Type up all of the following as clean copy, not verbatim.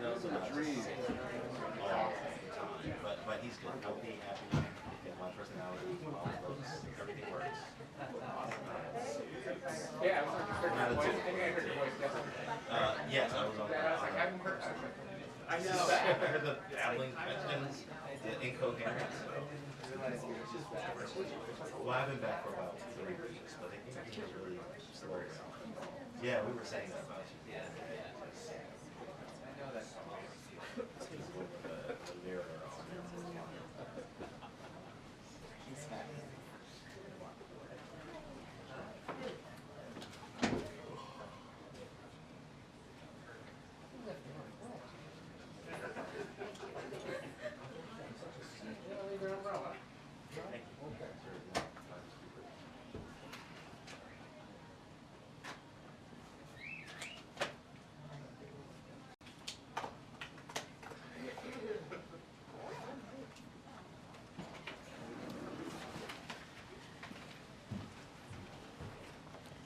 So the dream all the time. But he's good. Healthy, happy. My personality, all looks, everything works. Yeah, I was yes, I was on I know. I heard the babbling questions, the incoherence. Well, I've been back for about 3 weeks, but it was really slow. Yeah, we were saying that about you. Yeah. I know that. With the mirror on.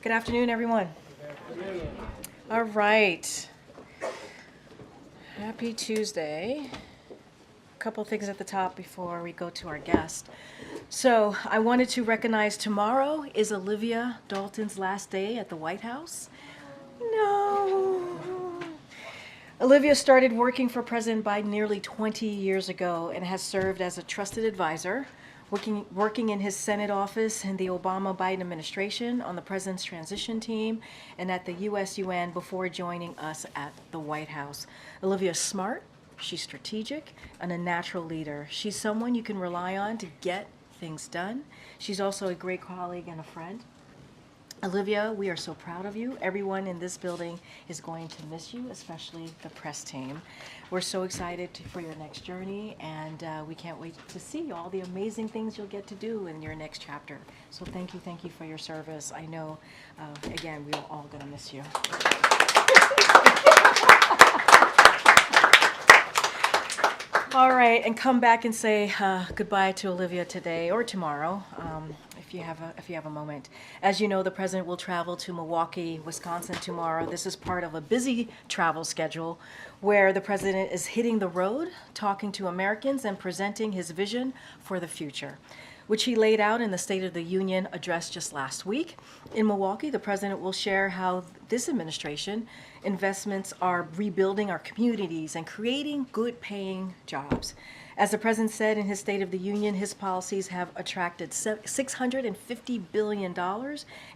Good afternoon, everyone. All right. Happy Tuesday. A couple things at the top before we go to our guest. So I wanted to recognize tomorrow is Olivia Dalton's last day at the White House. No. Olivia started working for President Biden nearly 20 years ago and has served as a trusted advisor, working in his Senate office in the Obama-Biden administration, on the president's transition team, and at the US-UN before joining us at the White House. Olivia is smart, she's strategic, and a natural leader. She's someone you can rely on to get things done. She's also a great colleague and a friend. Olivia, we are so proud of you. Everyone in this building is going to miss you, especially the press team. We're so excited for your next journey, and we can't wait to see all the amazing things you'll get to do in your next chapter. So thank you for your service. I know, again, we're all going to miss you. All right, and come back and say goodbye to Olivia today or tomorrow, if you have a moment. As you know, the president will travel to Milwaukee, Wisconsin tomorrow. This is part of a busy travel schedule where the president is hitting the road, talking to Americans and presenting his vision for the future, which he laid out in the State of the Union address just last week. In Milwaukee, the president will share how this administration investments are rebuilding our communities and creating good-paying jobs. As the president said in his State of the Union, his policies have attracted $650 billion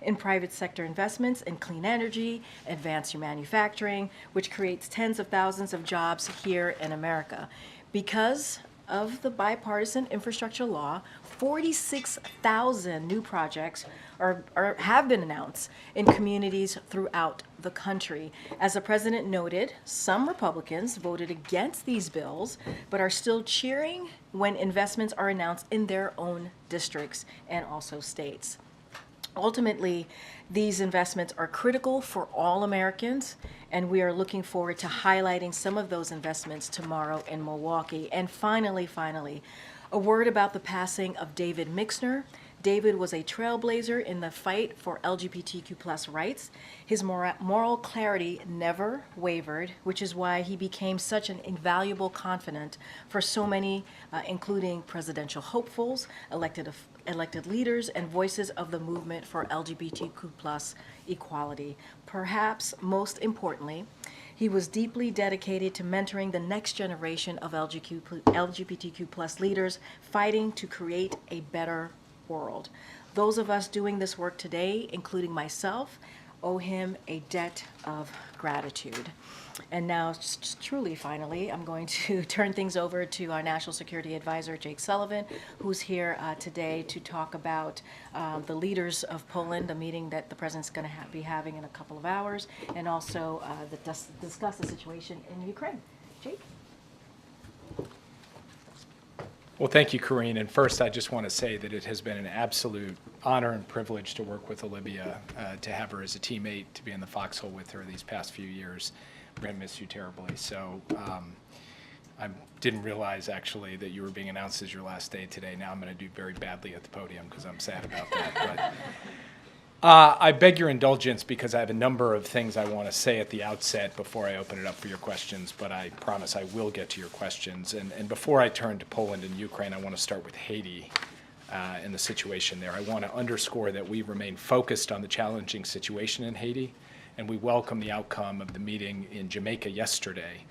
in private sector investments in clean energy, advanced manufacturing, which creates tens of thousands of jobs here in America. Because of the bipartisan infrastructure law, 46,000 new projects have been announced in communities throughout the country. As the president noted, some Republicans voted against these bills, but are still cheering when investments are announced in their own districts and also states. Ultimately, these investments are critical for all Americans, and we are looking forward to highlighting some of those investments tomorrow in Milwaukee. And finally, a word about the passing of David Mixner. David was a trailblazer in the fight for LGBTQ+ rights. His moral clarity never wavered, which is why he became such an invaluable confidant for so many, including presidential hopefuls, elected leaders, and voices of the movement for LGBTQ+ equality. Perhaps most importantly, he was deeply dedicated to mentoring the next generation of LGBTQ+ leaders fighting to create a better world. Those of us doing this work today, including myself, owe him a debt of gratitude. And now, truly, finally, I'm going to turn things over to our National Security Advisor, Jake Sullivan, who's here today to talk about the leaders of Poland, a meeting that the president's going to be having in a couple of hours, and also discuss the situation in Ukraine. Jake? Well, thank you, Corinne. And first, I just want to say that it has been an absolute honor and privilege to work with Olivia, to have her as a teammate, to be in the foxhole with her these past few years. We're going to miss you terribly. So I didn't realize, actually, that you were being announced as your last day today. Now I'm going to do very badly at the podium because I'm sad about that. I beg your indulgence because I have a number of things I want to say at the outset before I open it up for your questions, but I promise I will get to your questions. And before I turn to Poland and Ukraine, I want to start with Haiti and the situation there. I want to underscore that we remain focused on the challenging situation in Haiti, and we welcome the outcome of the meeting in Jamaica yesterday,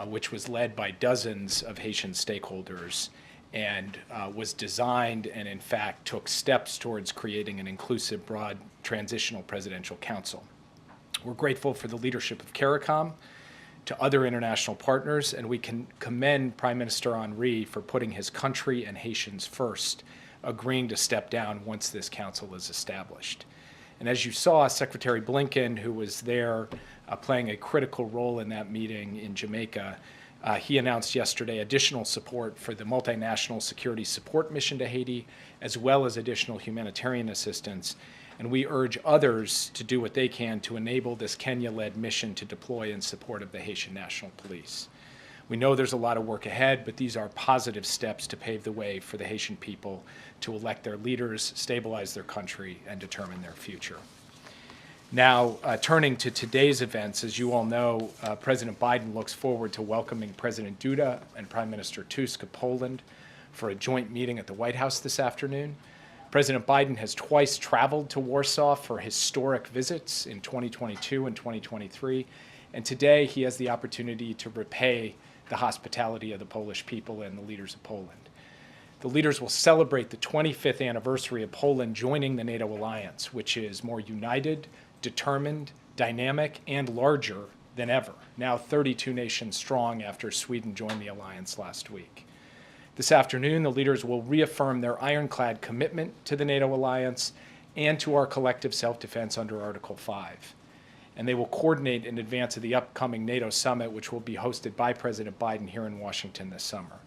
which was led by dozens of Haitian stakeholders and was designed and in fact took steps towards creating an inclusive, broad, transitional presidential council. We're grateful for the leadership of CARICOM, to other international partners, and we can commend Prime Minister Henry for putting his country and Haitians first, agreeing to step down once this council is established. And as you saw, Secretary Blinken, who was there playing a critical role in that meeting in Jamaica, he announced yesterday additional support for the multinational security support mission to Haiti, as well as additional humanitarian assistance. And we urge others to do what they can to enable this Kenya-led mission to deploy in support of the Haitian National Police. We know there's a lot of work ahead, but these are positive steps to pave the way for the Haitian people to elect their leaders, stabilize their country, and determine their future. Now, turning to today's events, as you all know, President Biden looks forward to welcoming President Duda and Prime Minister Tusk of Poland for a joint meeting at the White House this afternoon. President Biden has twice traveled to Warsaw for historic visits in 2022 and 2023, and today he has the opportunity to repay the hospitality of the Polish people and the leaders of Poland. The leaders will celebrate the 25th anniversary of Poland joining the NATO alliance, which is more united, determined, dynamic, and larger than ever, now 32 nations strong after Sweden joined the alliance last week. This afternoon, the leaders will reaffirm their ironclad commitment to the NATO alliance and to our collective self-defense under Article 5. And they will coordinate in advance of the upcoming NATO summit, which will be hosted by President Biden here in Washington this summer.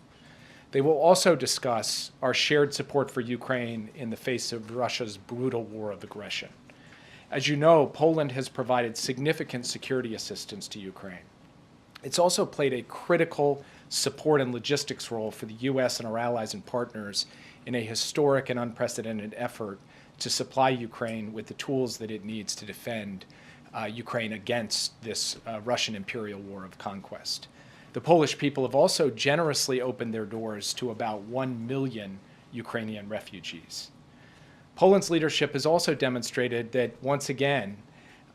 They will also discuss our shared support for Ukraine in the face of Russia's brutal war of aggression. As you know, Poland has provided significant security assistance to Ukraine. It's also played a critical support and logistics role for the U.S. and our allies and partners in a historic and unprecedented effort to supply Ukraine with the tools that it needs to defend Ukraine against this Russian imperial war of conquest. The Polish people have also generously opened their doors to about 1 million Ukrainian refugees. Poland's leadership has also demonstrated that, once again,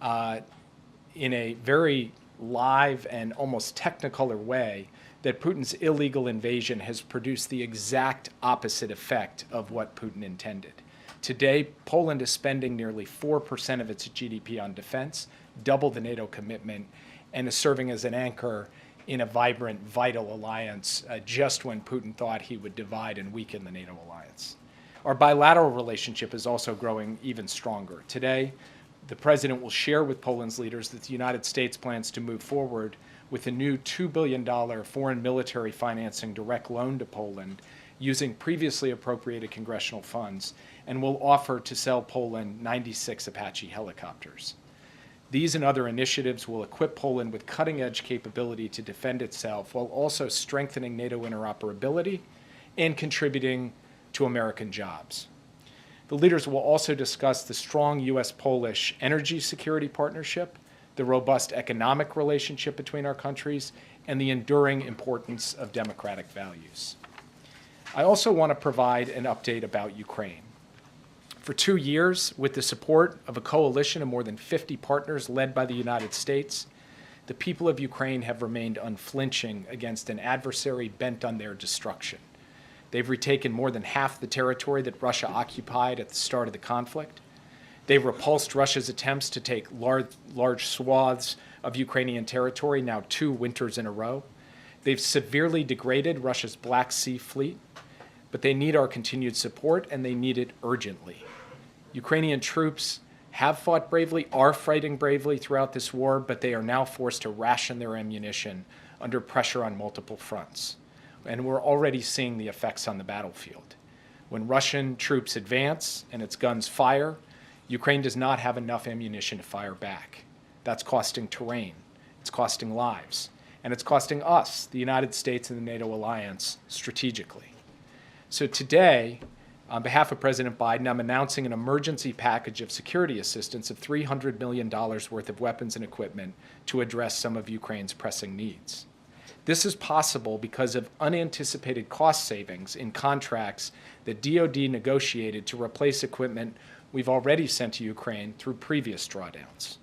in a very live and almost technicolor way, that Putin's illegal invasion has produced the exact opposite effect of what Putin intended. Today, Poland is spending nearly 4% of its GDP on defense, double the NATO commitment, and is serving as an anchor in a vibrant, vital alliance just when Putin thought he would divide and weaken the NATO alliance. Our bilateral relationship is also growing even stronger. Today, the President will share with Poland's leaders that the United States plans to move forward with a new $2 billion foreign military financing direct loan to Poland using previously appropriated congressional funds, and will offer to sell Poland 96 Apache helicopters. These and other initiatives will equip Poland with cutting-edge capability to defend itself while also strengthening NATO interoperability and contributing to American jobs. The leaders will also discuss the strong U.S.-Polish energy security partnership, the robust economic relationship between our countries, and the enduring importance of democratic values. I also want to provide an update about Ukraine. For 2 years, with the support of a coalition of more than 50 partners led by the United States, the people of Ukraine have remained unflinching against an adversary bent on their destruction. They've retaken more than half the territory that Russia occupied at the start of the conflict. They've repulsed Russia's attempts to take large swaths of Ukrainian territory, now 2 winters in a row. They've severely degraded Russia's Black Sea fleet, but they need our continued support, and they need it urgently. Ukrainian troops have fought bravely, are fighting bravely throughout this war, but they are now forced to ration their ammunition under pressure on multiple fronts. And we're already seeing the effects on the battlefield. When Russian troops advance and its guns fire, Ukraine does not have enough ammunition to fire back. That's costing terrain, it's costing lives, and it's costing us, the United States and the NATO alliance, strategically. So today, On behalf of President Biden, I'm announcing an emergency package of security assistance of $300 million worth of weapons and equipment to address some of Ukraine's pressing needs. This is possible because of unanticipated cost savings in contracts that DoD negotiated to replace equipment we've already sent to Ukraine through previous drawdowns.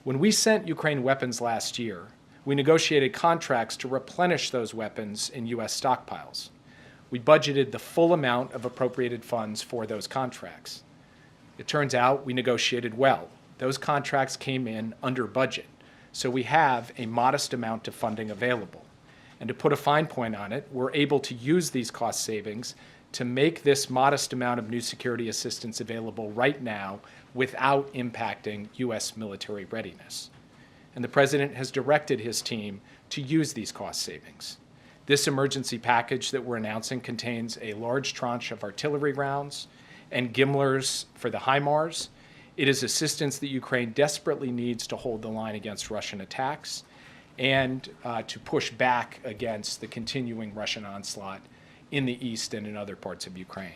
When we sent Ukraine weapons last year, we negotiated contracts to replenish those weapons in U.S. stockpiles. We budgeted the full amount of appropriated funds for those contracts. It turns out we negotiated well. Those contracts came in under budget, so we have a modest amount of funding available. And to put a fine point on it, we're able to use these cost savings to make this modest amount of new security assistance available right now without impacting U.S. military readiness. And the President has directed his team to use these cost savings. This emergency package that we're announcing contains a large tranche of artillery rounds and gimbalers for the HIMARS. It is assistance that Ukraine desperately needs to hold the line against Russian attacks and to push back against the continuing Russian onslaught in the east and in other parts of Ukraine.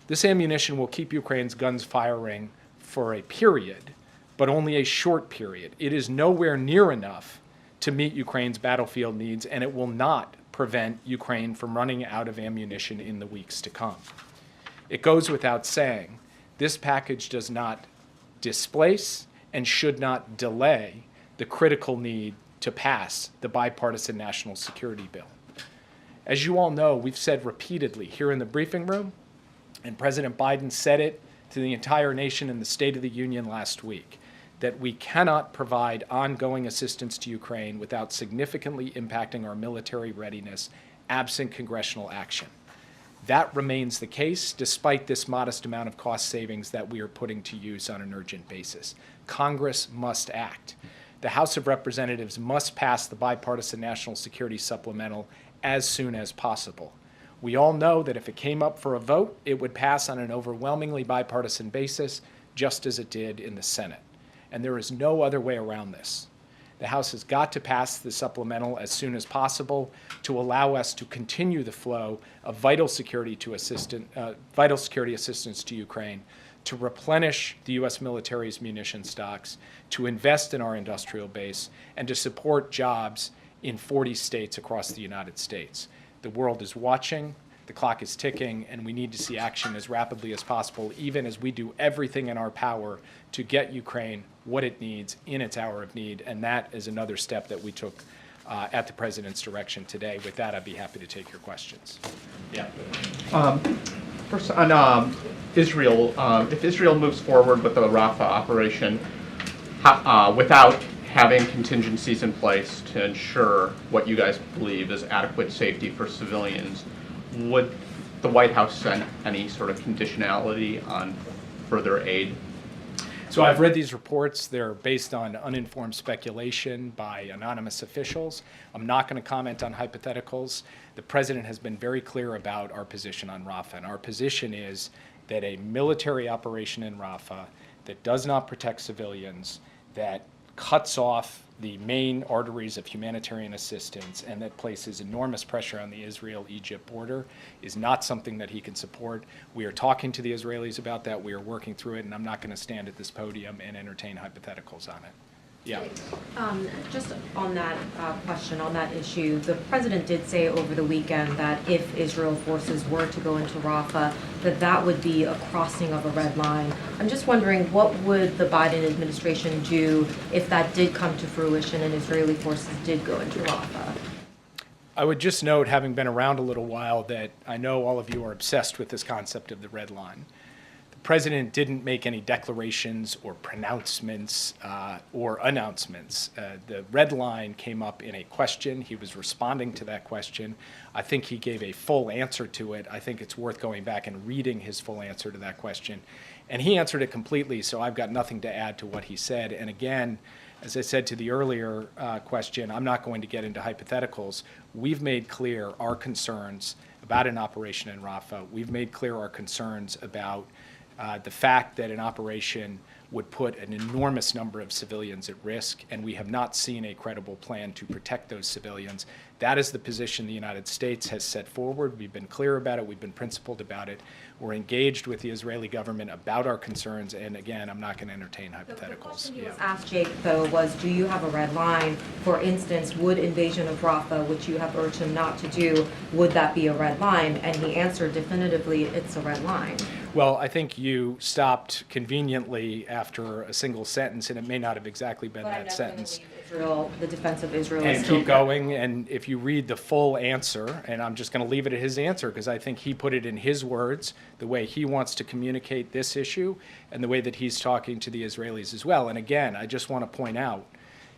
This ammunition will keep Ukraine's guns firing for a period, but only a short period. It is nowhere near enough to meet Ukraine's battlefield needs, and it will not prevent Ukraine from running out of ammunition in the weeks to come. It goes without saying, this package does not displace and should not delay the critical need to pass the bipartisan national security bill. As you all know, we've said repeatedly here in the briefing room, and President Biden said it to the entire nation in the State of the Union last week, that we cannot provide ongoing assistance to Ukraine without significantly impacting our military readiness, absent congressional action. That remains the case despite this modest amount of cost savings that we are putting to use on an urgent basis. Congress must act. The House of Representatives must pass the bipartisan national security supplemental as soon as possible. We all know that if it came up for a vote, it would pass on an overwhelmingly bipartisan basis, just as it did in the Senate. And there is no other way around this. The House has got to pass the supplemental as soon as possible to allow us to continue the flow of vital security assistance to Ukraine, to replenish the U.S. military's munition stocks, to invest in our industrial base, and to support jobs in 40 states across the United States. The world is watching, the clock is ticking, and we need to see action as rapidly as possible, even as we do everything in our power to get Ukraine what it needs in its hour of need, and that is another step that we took at the President's direction today. With that, I'd be happy to take your questions. Yeah. First, on Israel, if Israel moves forward with the Rafah operation without having contingencies in place to ensure what you guys believe is adequate safety for civilians, would the White House send any sort of conditionality on further aid? So I've read these reports. They're based on uninformed speculation by anonymous officials. I'm not going to comment on hypotheticals. The President has been very clear about our position on Rafah, and our position is that a military operation in Rafah that does not protect civilians, that cuts off the main arteries of humanitarian assistance, and that places enormous pressure on the Israel-Egypt border is not something that he can support. We are talking to the Israelis about that. We are working through it, and I'm not going to stand at this podium and entertain hypotheticals on it. Yeah. Just on that question, on that issue, the President did say over the weekend that if Israel forces were to go into Rafah, that would be a crossing of a red line. I'm just wondering, what would the Biden administration do if that did come to fruition and Israeli forces did go into Rafah? I would just note, having been around a little while, that I know all of you are obsessed with this concept of the red line. The President didn't make any declarations or pronouncements or announcements. The red line came up in a question. He was responding to that question. I think he gave a full answer to it. I think it's worth going back and reading his full answer to that question. And he answered it completely, so I've got nothing to add to what he said. And again, as I said to the earlier question, I'm not going to get into hypotheticals. We've made clear our concerns about an operation in Rafah. We've made clear our concerns about the fact that an operation would put an enormous number of civilians at risk, and we have not seen a credible plan to protect those civilians. That is the position the United States has set forward. We've been clear about it. We've been principled about it. We're engaged with the Israeli government about our concerns, and again, I'm not going to entertain hypotheticals. The question he was asked, Jake, though, was do you have a red line? For instance, would invasion of Rafah, which you have urged him not to do, would that be a red line? And he answered definitively, it's a red line. Well, I think you stopped conveniently after a single sentence, and it may not have exactly been that sentence. Israel, the defense of Israel And is still keep going, and if you read the full answer, and I'm just going to leave it at his answer because I think he put it in his words, the way he wants to communicate this issue, and the way that he's talking to the Israelis as well. And again, I just want to point out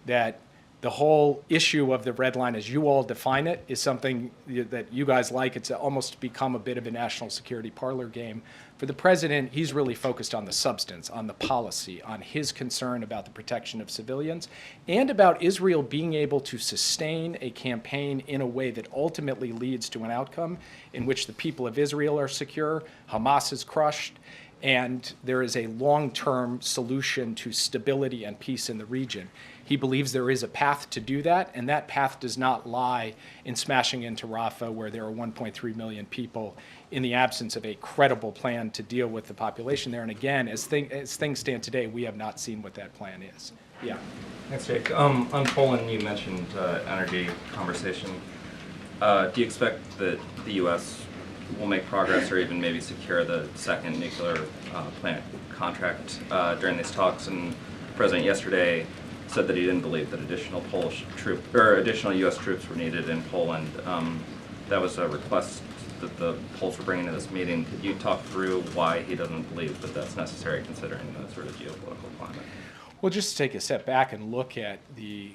that the whole issue of the red line, as you all define it, is something that you guys like. It's almost become a bit of a national security parlor game. For the president, he's really focused on the substance, on the policy, on his concern about the protection of civilians, and about Israel being able to sustain a campaign in a way that ultimately leads to an outcome in which the people of Israel are secure, Hamas is crushed, and there is a long-term solution to stability and peace in the region. He believes there is a path to do that, and that path does not lie in smashing into Rafah, where there are 1.3 million people, in the absence of a credible plan to deal with the population there. And again, as things stand today, we have not seen what that plan is. Yeah. Thanks, Jake. On Poland, you mentioned energy conversation. Do you expect that the U.S. will make progress or even maybe secure the second nuclear plant contract during these talks? And the president yesterday said that he didn't believe that additional additional U.S. troops were needed in Poland. That was a request that the Poles were bringing to this meeting. Could you talk through why he doesn't believe that that's necessary, considering the sort of geopolitical climate? Well, just to take a step back and look at the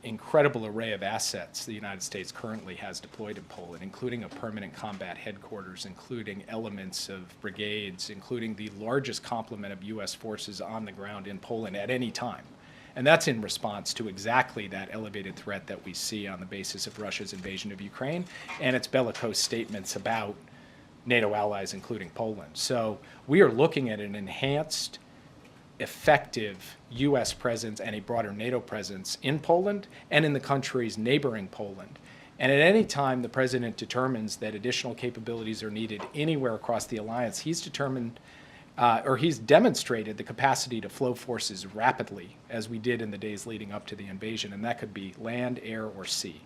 incredible array of assets the United States currently has deployed in Poland, including a permanent combat headquarters, including elements of brigades, including the largest complement of U.S. forces on the ground in Poland at any time. And that's in response to exactly that elevated threat that we see on the basis of Russia's invasion of Ukraine and its bellicose statements about NATO allies, including Poland. So we are looking at an enhanced, effective U.S. presence and a broader NATO presence in Poland and in the countries neighboring Poland. And at any time the president determines that additional capabilities are needed anywhere across the alliance, he's demonstrated the capacity to flow forces rapidly, as we did in the days leading up to the invasion, and that could be land, air, or sea.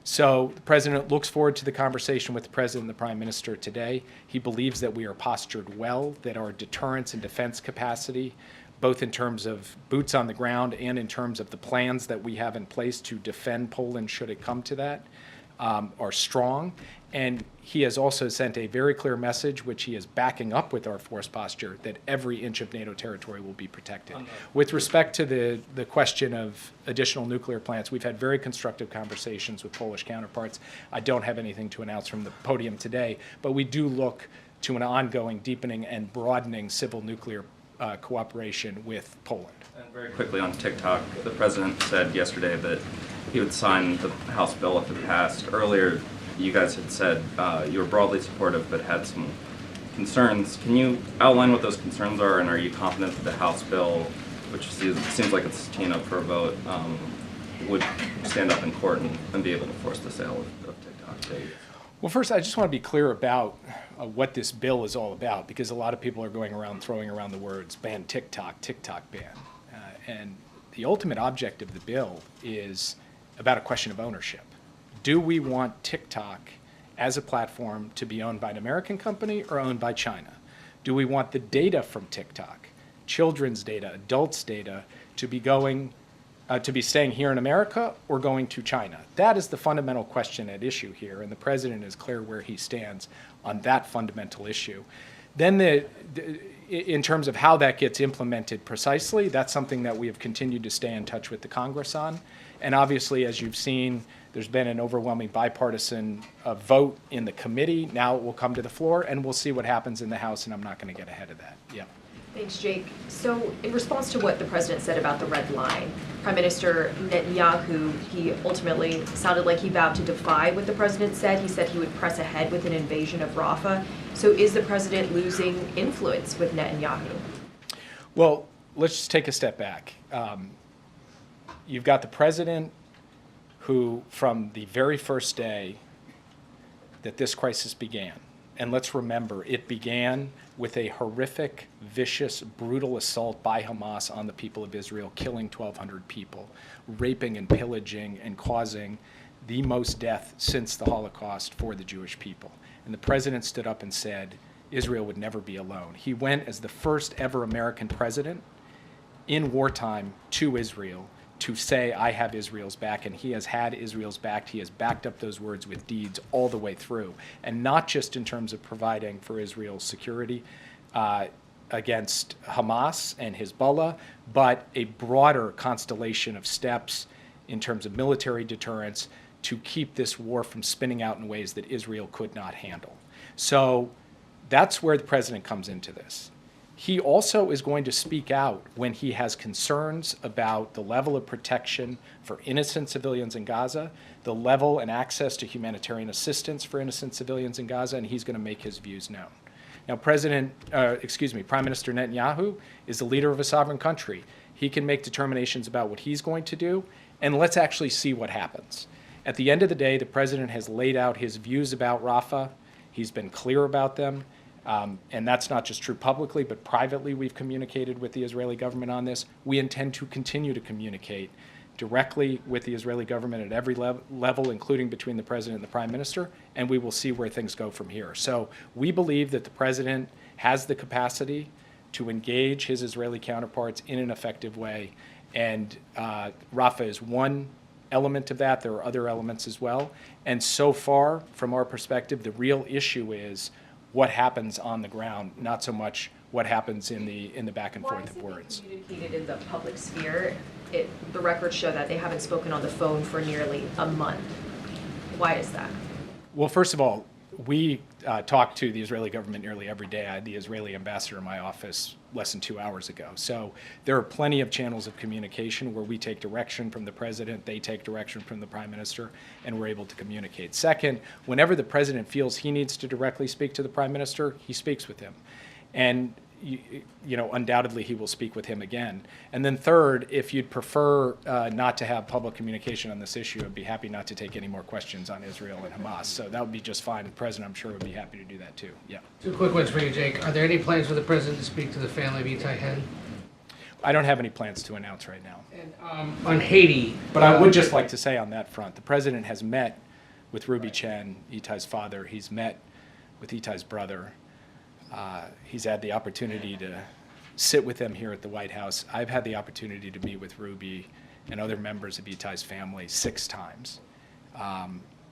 So the president looks forward to the conversation with the president and the prime minister today. He believes that we are postured well, that our deterrence and defense capacity, both in terms of boots on the ground and in terms of the plans that we have in place to defend Poland should it come to that, are strong. And he has also sent a very clear message, which he is backing up with our force posture, that every inch of NATO territory will be protected. With respect to the question of additional nuclear plants, we've had very constructive conversations with Polish counterparts. I don't have anything to announce from the podium today, but we do look to an ongoing deepening and broadening civil nuclear cooperation with Poland. And very quickly on TikTok, the president said yesterday that he would sign the House bill if it passed. Earlier, you guys had said you were broadly supportive but had some concerns. Can you outline what those concerns are, and are you confident that the House bill, which seems like it's teeing up for a vote, would stand up in court and be able to force the sale of TikTok? Well, first, I just want to be clear about what this bill is all about, because a lot of people are going around throwing around the words ban TikTok, TikTok ban. And the ultimate object of the bill is about a question of ownership. Do we want TikTok as a platform to be owned by an American company or owned by China? Do we want the data from TikTok, children's data, adults' data, to be staying here in America or going to China? That is the fundamental question at issue here, and the president is clear where he stands on that fundamental issue. Then in terms of how that gets implemented precisely, that's something that we have continued to stay in touch with the Congress on. And obviously, as you've seen, there's been an overwhelming bipartisan vote in the committee. Now it will come to the floor, and we'll see what happens in the House, and I'm not going to get ahead of that. Yeah. Thanks, Jake. So in response to what the president said about the red line, Prime Minister Netanyahu, he ultimately sounded like he vowed to defy what the president said. He said he would press ahead with an invasion of Rafah. So is the president losing influence with Netanyahu? Well, let's just take a step back. You've got the president who, from the very first day that this crisis began, and let's remember, it began with a horrific, vicious, brutal assault by Hamas on the people of Israel, killing 1,200 people, raping and pillaging and causing the most death since the Holocaust for the Jewish people. And the president stood up and said Israel would never be alone. He went as the first ever American president in wartime to Israel to say, I have Israel's back, and he has had Israel's back. He has backed up those words with deeds all the way through, and not just in terms of providing for Israel's security against Hamas and Hezbollah, but a broader constellation of steps in terms of military deterrence to keep this war from spinning out in ways that Israel could not handle. So that's where the president comes into this. He also is going to speak out when he has concerns about the level of protection for innocent civilians in Gaza, the level and access to humanitarian assistance for innocent civilians in Gaza, and he's going to make his views known. Now, Prime Minister Netanyahu is the leader of a sovereign country. He can make determinations about what he's going to do, and let's actually see what happens. At the end of the day, the president has laid out his views about Rafah. He's been clear about them. And that's not just true publicly, but privately we've communicated with the Israeli government on this. We intend to continue to communicate directly with the Israeli government at every level, including between the president and the prime minister, and we will see where things go from here. So we believe that the president has the capacity to engage his Israeli counterparts in an effective way, and Rafah is one element of that. There are other elements as well. And so far, from our perspective, the real issue is what happens on the ground, not so much what happens in the back and forth of words. Why is it being communicated in the public sphere? The records show that they haven't spoken on the phone for nearly a month. Why is that? Well, first of all, we talk to the Israeli government nearly every day. I had the Israeli ambassador in my office less than 2 hours ago. So there are plenty of channels of communication where we take direction from the president, they take direction from the prime minister, and we're able to communicate. Second, whenever the president feels he needs to directly speak to the prime minister, he speaks with him. And undoubtedly he will speak with him again. And then third, if you'd prefer not to have public communication on this issue, I'd be happy not to take any more questions on Israel and Hamas. So that would be just fine. The president, I'm sure, would be happy to do that too. Yeah. Two quick ones for you, Jake. Are there any plans for the president to speak to the family of Itai Hen? I don't have any plans to announce right now. And on Haiti. But I would just like to say on that front, the president has met with Ruby Chen, Itai's father. He's met with Itai's brother. He's had the opportunity to sit with them here at the White House. I've had the opportunity to meet with Ruby and other members of Itai's family 6 times.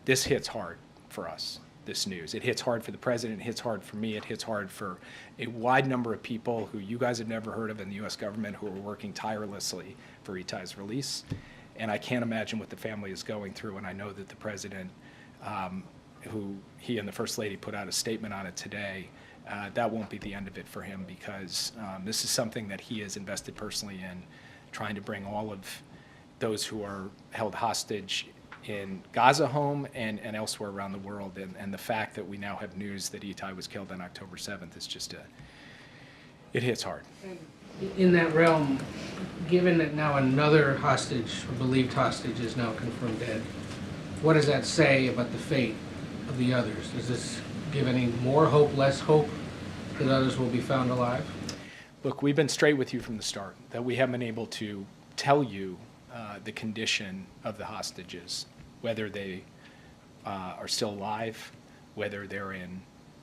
This hits hard for us, this news. It hits hard for the president, it hits hard for me, it hits hard for a wide number of people who you guys have never heard of in the U.S. government who are working tirelessly for Itai's release. And I can't imagine what the family is going through, and I know that the president, who he and the First Lady put out a statement on it today, that won't be the end of it for him, because this is something that he has invested personally in, trying to bring all of those who are held hostage in Gaza home and elsewhere around the world. And the fact that we now have news that Itai was killed on October 7th is just it hits hard. In that realm, given that now another hostage, or believed hostage, is now confirmed dead, what does that say about the fate of the others? Does this give any more hope, less hope, that others will be found alive? Look, we've been straight with you from the start, that we haven't been able to tell you the condition of the hostages, whether they are still alive, whether they're in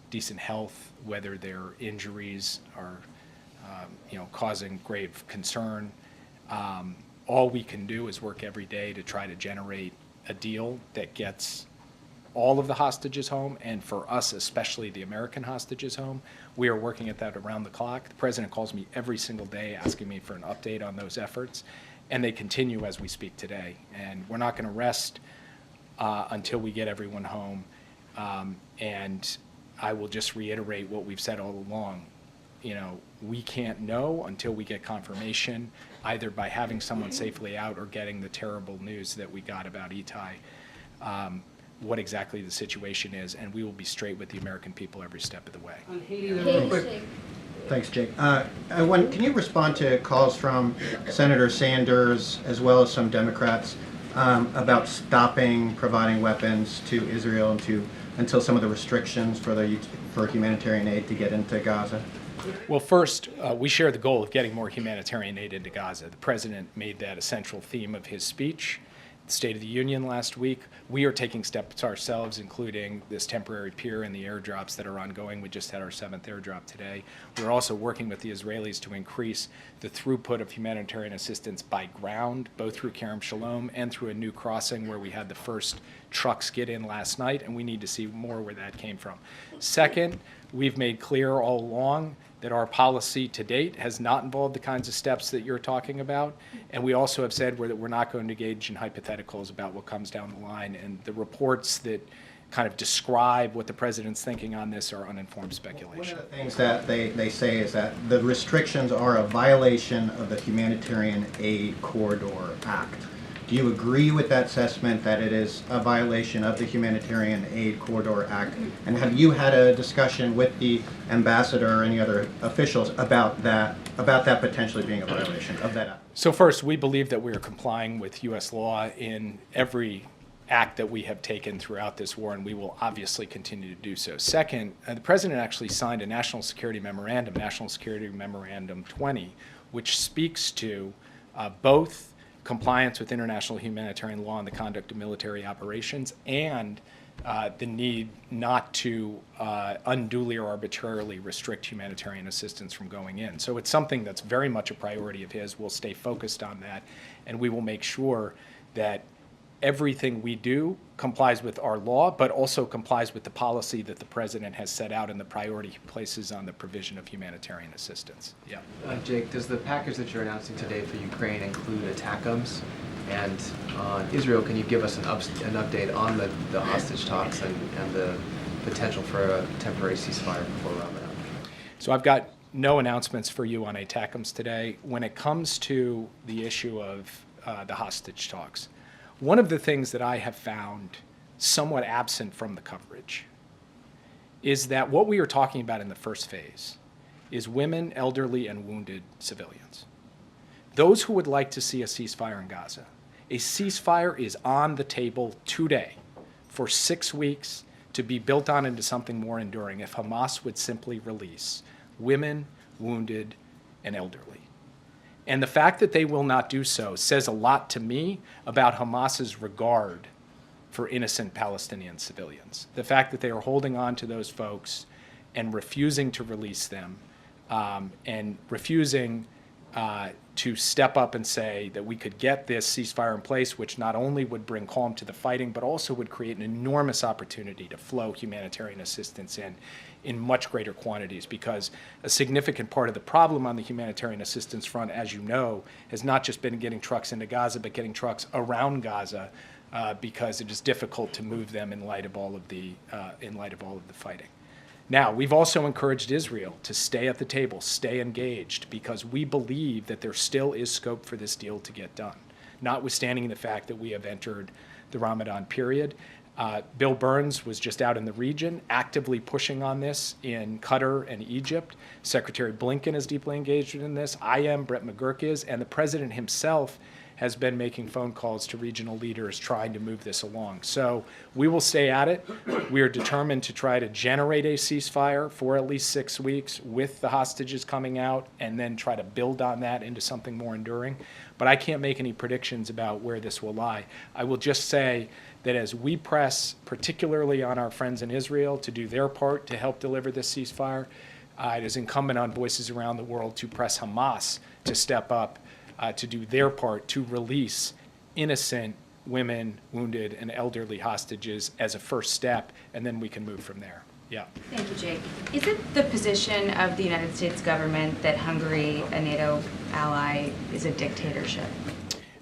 decent health, whether their injuries are causing grave concern. All we can do is work every day to try to generate a deal that gets all of the hostages home, and for us, especially the American hostages home. We are working at that around the clock. The president calls me every single day asking me for an update on those efforts, and they continue as we speak today. And we're not going to rest until we get everyone home. And I will just reiterate what we've said all along. We can't know until we get confirmation, either by having someone safely out or getting the terrible news that we got about Itai, what exactly the situation is, and we will be straight with the American people every step of the way. On Haiti, Thanks, Jake. Can you respond to calls from Senator Sanders as well as some Democrats about stopping providing weapons to Israel until some of the restrictions for humanitarian aid to get into Gaza? Well, first, we share the goal of getting more humanitarian aid into Gaza. The president made that a central theme of his speech, the State of the Union last week. We are taking steps ourselves, including this temporary pier and the airdrops that are ongoing. We just had our 7th airdrop today. We're also working with the Israelis to increase the throughput of humanitarian assistance by ground, both through Kerem Shalom and through a new crossing where we had the first trucks get in last night, and we need to see more where that came from. Second, we've made clear all along that our policy to date has not involved the kinds of steps that you're talking about. And we also have said that we're not going to engage in hypotheticals about what comes down the line. And the reports that kind of describe what the president's thinking on this are uninformed speculation. One of the things that they say is that the restrictions are a violation of the Humanitarian Aid Corridor Act. Do you agree with that assessment that it is a violation of the Humanitarian Aid Corridor Act? And have you had a discussion with the ambassador or any other officials about that potentially being a violation of that act? So first, we believe that we are complying with U.S. law in every act that we have taken throughout this war, and we will obviously continue to do so. Second, the president actually signed a National Security Memorandum, National Security Memorandum 20, which speaks to both compliance with international humanitarian law and the conduct of military operations, and the need not to unduly or arbitrarily restrict humanitarian assistance from going in. So it's something that's very much a priority of his. We'll stay focused on that, and we will make sure that everything we do complies with our law, but also complies with the policy that the president has set out and the priority he places on the provision of humanitarian assistance. Yeah. Jake, does the package that you're announcing today for Ukraine include ATACMS? And on Israel, can you give us an update on the hostage talks and the potential for a temporary ceasefire before Ramadan? So I've got no announcements for you on ATACMS today. When it comes to the issue of the hostage talks, one of the things that I have found somewhat absent from the coverage is that what we are talking about in the first phase is women, elderly, and wounded civilians. Those who would like to see a ceasefire in Gaza, a ceasefire is on the table today for 6 weeks to be built on into something more enduring if Hamas would simply release women, wounded, and elderly. And the fact that they will not do so says a lot to me about Hamas's regard for innocent Palestinian civilians. The fact that they are holding on to those folks and refusing to release them, and refusing to step up and say that we could get this ceasefire in place, which not only would bring calm to the fighting, but also would create an enormous opportunity to flow humanitarian assistance in much greater quantities, because a significant part of the problem on the humanitarian assistance front, as you know, has not just been getting trucks into Gaza, but getting trucks around Gaza, because it is difficult to move them in light of all of the fighting. Now, we've also encouraged Israel to stay at the table, stay engaged, because we believe that there still is scope for this deal to get done, notwithstanding the fact that we have entered the Ramadan period. Bill Burns was just out in the region actively pushing on this in Qatar and Egypt. Secretary Blinken is deeply engaged in this. I am, Brett McGurk is, and the president himself has been making phone calls to regional leaders trying to move this along. So we will stay at it. We are determined to try to generate a ceasefire for at least 6 weeks with the hostages coming out, and then try to build on that into something more enduring. But I can't make any predictions about where this will lie. I will just say that as we press, particularly on our friends in Israel, to do their part to help deliver this ceasefire, it is incumbent on voices around the world to press Hamas to step up to do their part to release innocent women, wounded, and elderly hostages as a first step, and then we can move from there. Yeah. Thank you, Jake. Is it the position of the United States government that Hungary, a NATO ally, is a dictatorship?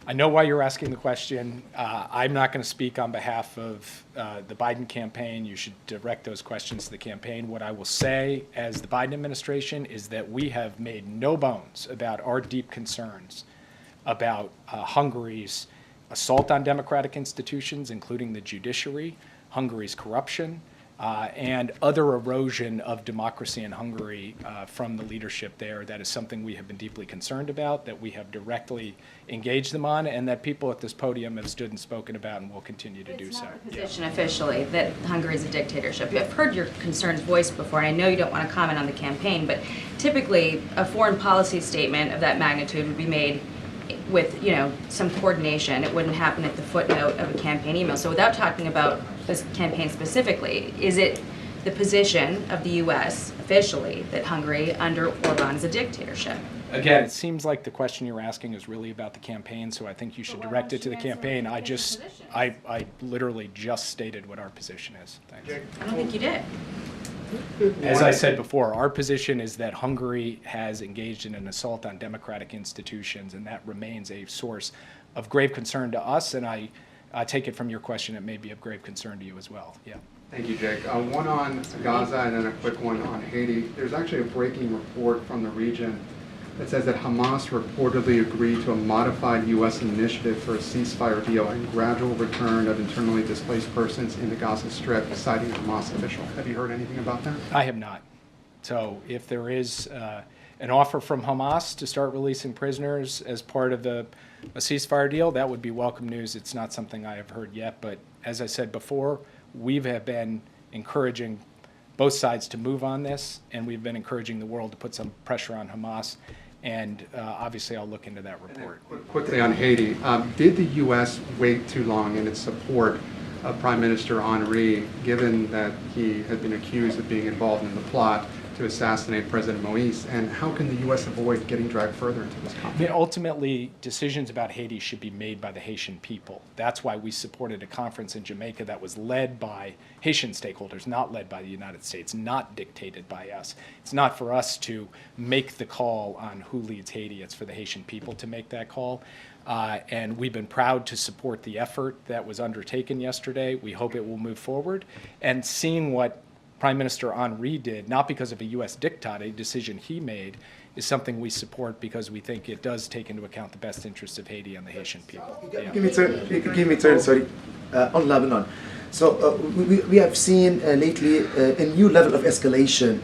I know why you're asking the question. I'm not going to speak on behalf of the Biden campaign. You should direct those questions to the campaign. What I will say as the Biden administration is that we have made no bones about our deep concerns about Hungary's assault on democratic institutions, including the judiciary, Hungary's corruption, and other erosion of democracy in Hungary from the leadership there. That is something we have been deeply concerned about, that we have directly engaged them on, and that people at this podium have stood and spoken about and will continue to do so. Position officially that Hungary is a dictatorship. I've heard your concerns voiced before, and I know you don't want to comment on the campaign, but typically a foreign policy statement of that magnitude would be made with, you know, some coordination. It wouldn't happen at the footnote of a campaign email. So without talking about this campaign specifically, is it the position of the U.S. officially that Hungary under Orban is a dictatorship? Again, it seems like the question you're asking is really about the campaign, so I think you should direct it to the campaign. I literally just stated what our position is. Thanks. I don't think you did. As I said before, our position is that Hungary has engaged in an assault on democratic institutions, and that remains a source of grave concern to us, and I take it from your question it may be of grave concern to you as well. Yeah. Thank you, Jake. One on Gaza and then a quick one on Haiti. There's actually a breaking report from the region that says that Hamas reportedly agreed to a modified U.S. initiative for a ceasefire deal and gradual return of internally displaced persons in the Gaza Strip, citing a Hamas official. Have you heard anything about that? I have not. So if there is an offer from Hamas to start releasing prisoners as part of a ceasefire deal, that would be welcome news. It's not something I have heard yet, but as I said before, we have been encouraging both sides to move on this, and we've been encouraging the world to put some pressure on Hamas, and obviously I'll look into that report. Quickly on Haiti, did the U.S. wait too long in its support of Prime Minister Henry, given that he had been accused of being involved in the plot to assassinate President Moïse, and how can the U.S. avoid getting dragged further into this conflict? I mean, ultimately, decisions about Haiti should be made by the Haitian people. That's why we supported a conference in Jamaica that was led by Haitian stakeholders, not led by the United States, not dictated by us. It's not for us to make the call on who leads Haiti. It's for the Haitian people to make that call. And we've been proud to support the effort that was undertaken yesterday. We hope it will move forward. And seeing what Prime Minister Henry did, not because of a U.S. diktat, a decision he made, is something we support because we think it does take into account the best interests of Haiti and the Haitian people. Yeah. Give me turn, sorry, on Lebanon. So we have seen lately a new level of escalation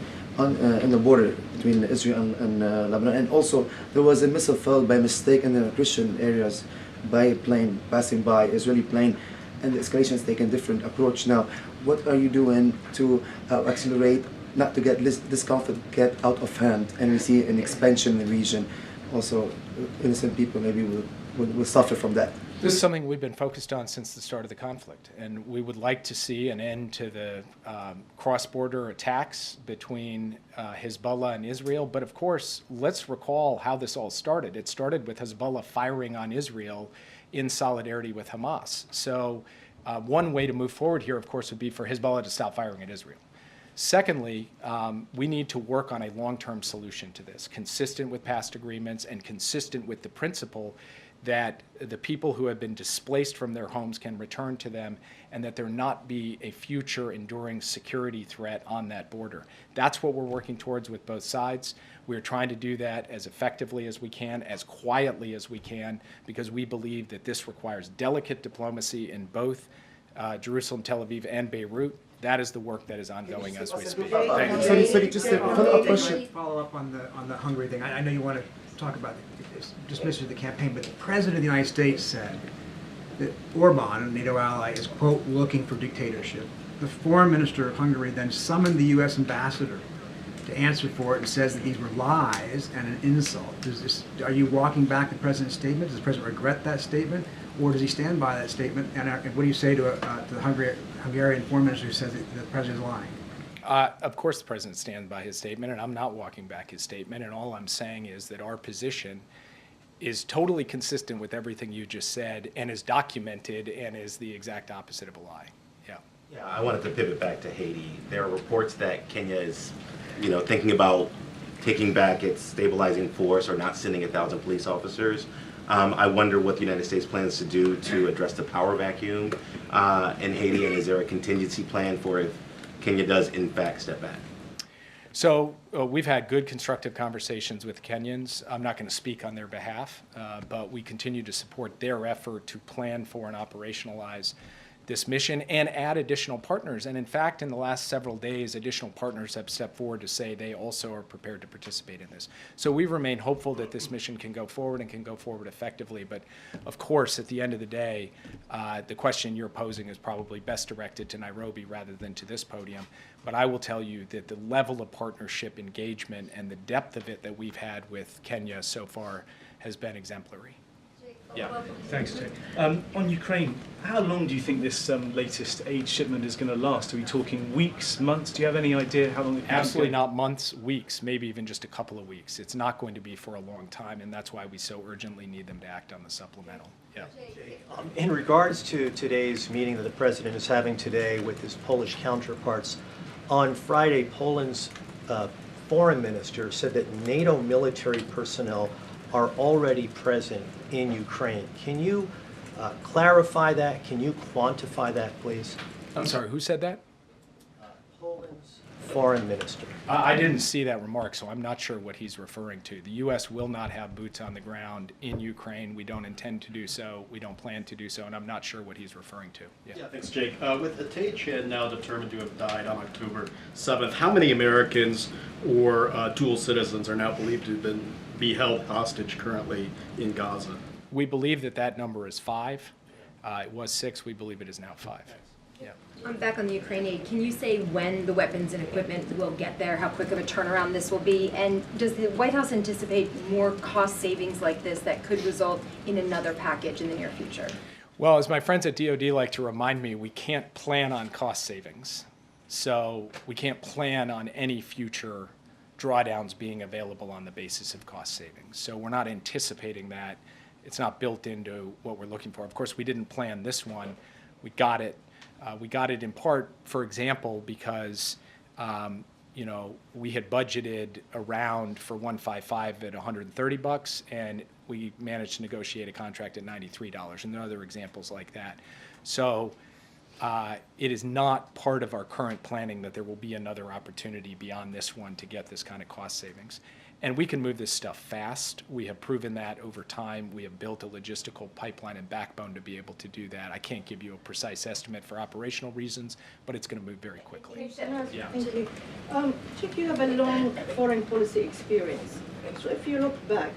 in the border between Israel and Lebanon, and also there was a missile fell by mistake in the Christian areas by a plane passing by, Israeli plane, and the escalation has taken a different approach now. What are you doing to accelerate, not to get this conflict get out of hand, and we see an expansion in the region? Also, innocent people maybe will suffer from that. This is something we've been focused on since the start of the conflict, and we would like to see an end to the cross-border attacks between Hezbollah and Israel. But of course, let's recall how this all started. It started with Hezbollah firing on Israel in solidarity with Hamas. So one way to move forward here, of course, would be for Hezbollah to stop firing at Israel. Secondly, we need to work on a long-term solution to this, consistent with past agreements and consistent with the principle that the people who have been displaced from their homes can return to them, and that there not be a future enduring security threat on that border. That's what we're working towards with both sides. We're trying to do that as effectively as we can, as quietly as we can, because we believe that this requires delicate diplomacy in both Jerusalem, Tel Aviv, and Beirut. That is the work that is ongoing as we speak. Sorry, just a follow-up question. Follow up on the Hungary thing. I know you want to talk about dismissing the campaign, but the President of the United States said that Orban, a NATO ally, is, quote, looking for dictatorship. The foreign minister of Hungary then summoned the U.S. ambassador to answer for it and says that these were lies and an insult. Are you walking back the President's statement? Does the President regret that statement? Or does he stand by that statement? And what do you say to the Hungarian foreign minister who says that the President is lying? Of course the President stands by his statement, and I'm not walking back his statement. And all I'm saying is that our position is totally consistent with everything you just said and is documented and is the exact opposite of a lie. Yeah. Yeah, I wanted to pivot back to Haiti. There are reports that Kenya is, thinking about taking back its stabilizing force or not sending 1,000 police officers. I wonder what the United States plans to do to address the power vacuum in Haiti, and is there a contingency plan for if Kenya does in fact step back? So we've had good constructive conversations with Kenyans. I'm not going to speak on their behalf, but we continue to support their effort to plan for and operationalize this mission and add additional partners. And in fact, in the last several days, additional partners have stepped forward to say they also are prepared to participate in this. So we remain hopeful that this mission can go forward and can go forward effectively. But of course, at the end of the day, the question you're posing is probably best directed to Nairobi rather than to this podium. But I will tell you that the level of partnership engagement and the depth of it that we've had with Kenya so far has been exemplary. Yeah, thanks, Jay. On Ukraine, how long do you think this latest aid shipment is going to last? Are we talking weeks, months? Do you have any idea how long it can Absolutely go? not months, weeks, maybe even just a couple of weeks. It's not going to be for a long time, and that's why we so urgently need them to act on the supplemental. Yeah. In regards to today's meeting that the President is having today with his Polish counterparts, on Friday, Poland's foreign minister said that NATO military personnel are already present in Ukraine. Can you clarify that? Can you quantify that, please? I'm sorry, who said that? Poland's foreign minister. I didn't see that remark, so I'm not sure what he's referring to. The U.S. will not have boots on the ground in Ukraine. We don't intend to do so. We don't plan to do so, and I'm not sure what he's referring to. Yeah, thanks, Jake. With Atachan now determined to have died on October 7th, how many Americans or dual citizens are now believed to have be held hostage currently in Gaza? We believe that that number is 5. It was 6. We believe it is now 5. Yeah. I'm back on the Ukraine aid. Can you say when the weapons and equipment will get there, how quick of a turnaround this will be? And does the White House anticipate more cost savings like this that could result in another package in the near future? Well, as my friends at DOD like to remind me, we can't plan on cost savings. So we can't plan on any future drawdowns being available on the basis of cost savings. So we're not anticipating that. It's not built into what we're looking for. Of course, we didn't plan this one. We got it. We got it in part, for example, because we had budgeted around for 155 at $130, and we managed to negotiate a contract at $93, and there are other examples like that. So it is not part of our current planning that there will be another opportunity beyond this one to get this kind of cost savings. And we can move this stuff fast. We have proven that over time. We have built a logistical pipeline and backbone to be able to do that. I can't give you a precise estimate for operational reasons, but it's going to move very quickly. Yeah. Thank you. Chief, you have a long foreign policy experience. So if you look back,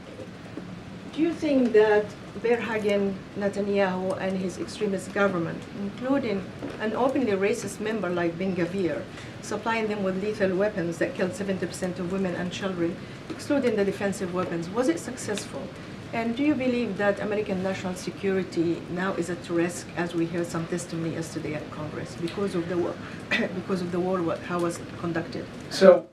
do you think that Berhagen, Netanyahu, and his extremist government, including an openly racist member like Ben-Gvir, supplying them with lethal weapons that killed 70% of women and children, excluding the defensive weapons, was it successful? And do you believe that American national security now is at risk, as we heard some testimony yesterday at Congress, because of the war, how was it conducted? So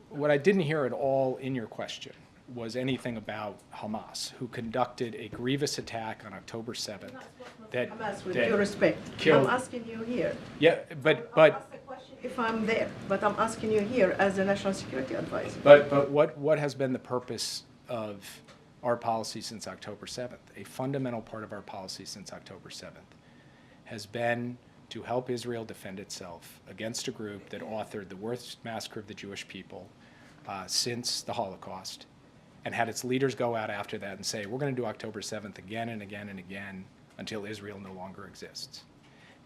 what I didn't hear at all in your question was anything about Hamas, who conducted a grievous attack on October 7th. Hamas, with due respect, killed. I'm asking you here. Yeah, but if I'm there, but I'm asking you here as a national security advisor. But what has been the purpose of our policy since October 7th? A fundamental part of our policy since October 7th has been to help Israel defend itself against a group that authored the worst massacre of the Jewish people since the Holocaust, and had its leaders go out after that and say, we're going to do October 7th again and again and again until Israel no longer exists.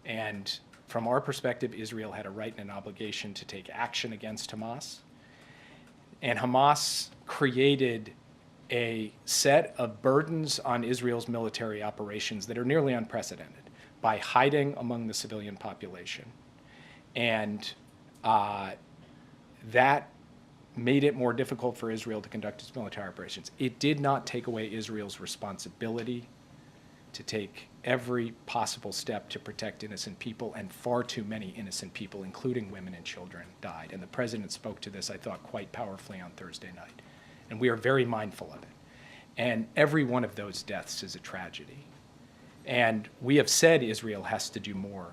And from our perspective, Israel had a right and an obligation to take action against Hamas. And Hamas created a set of burdens on Israel's military operations that are nearly unprecedented by hiding among the civilian population. And that made it more difficult for Israel to conduct its military operations. It did not take away Israel's responsibility to take every possible step to protect innocent people, and far too many innocent people, including women and children, died. And the president spoke to this, I thought, quite powerfully on Thursday night. And we are very mindful of it. And every one of those deaths is a tragedy. And we have said Israel has to do more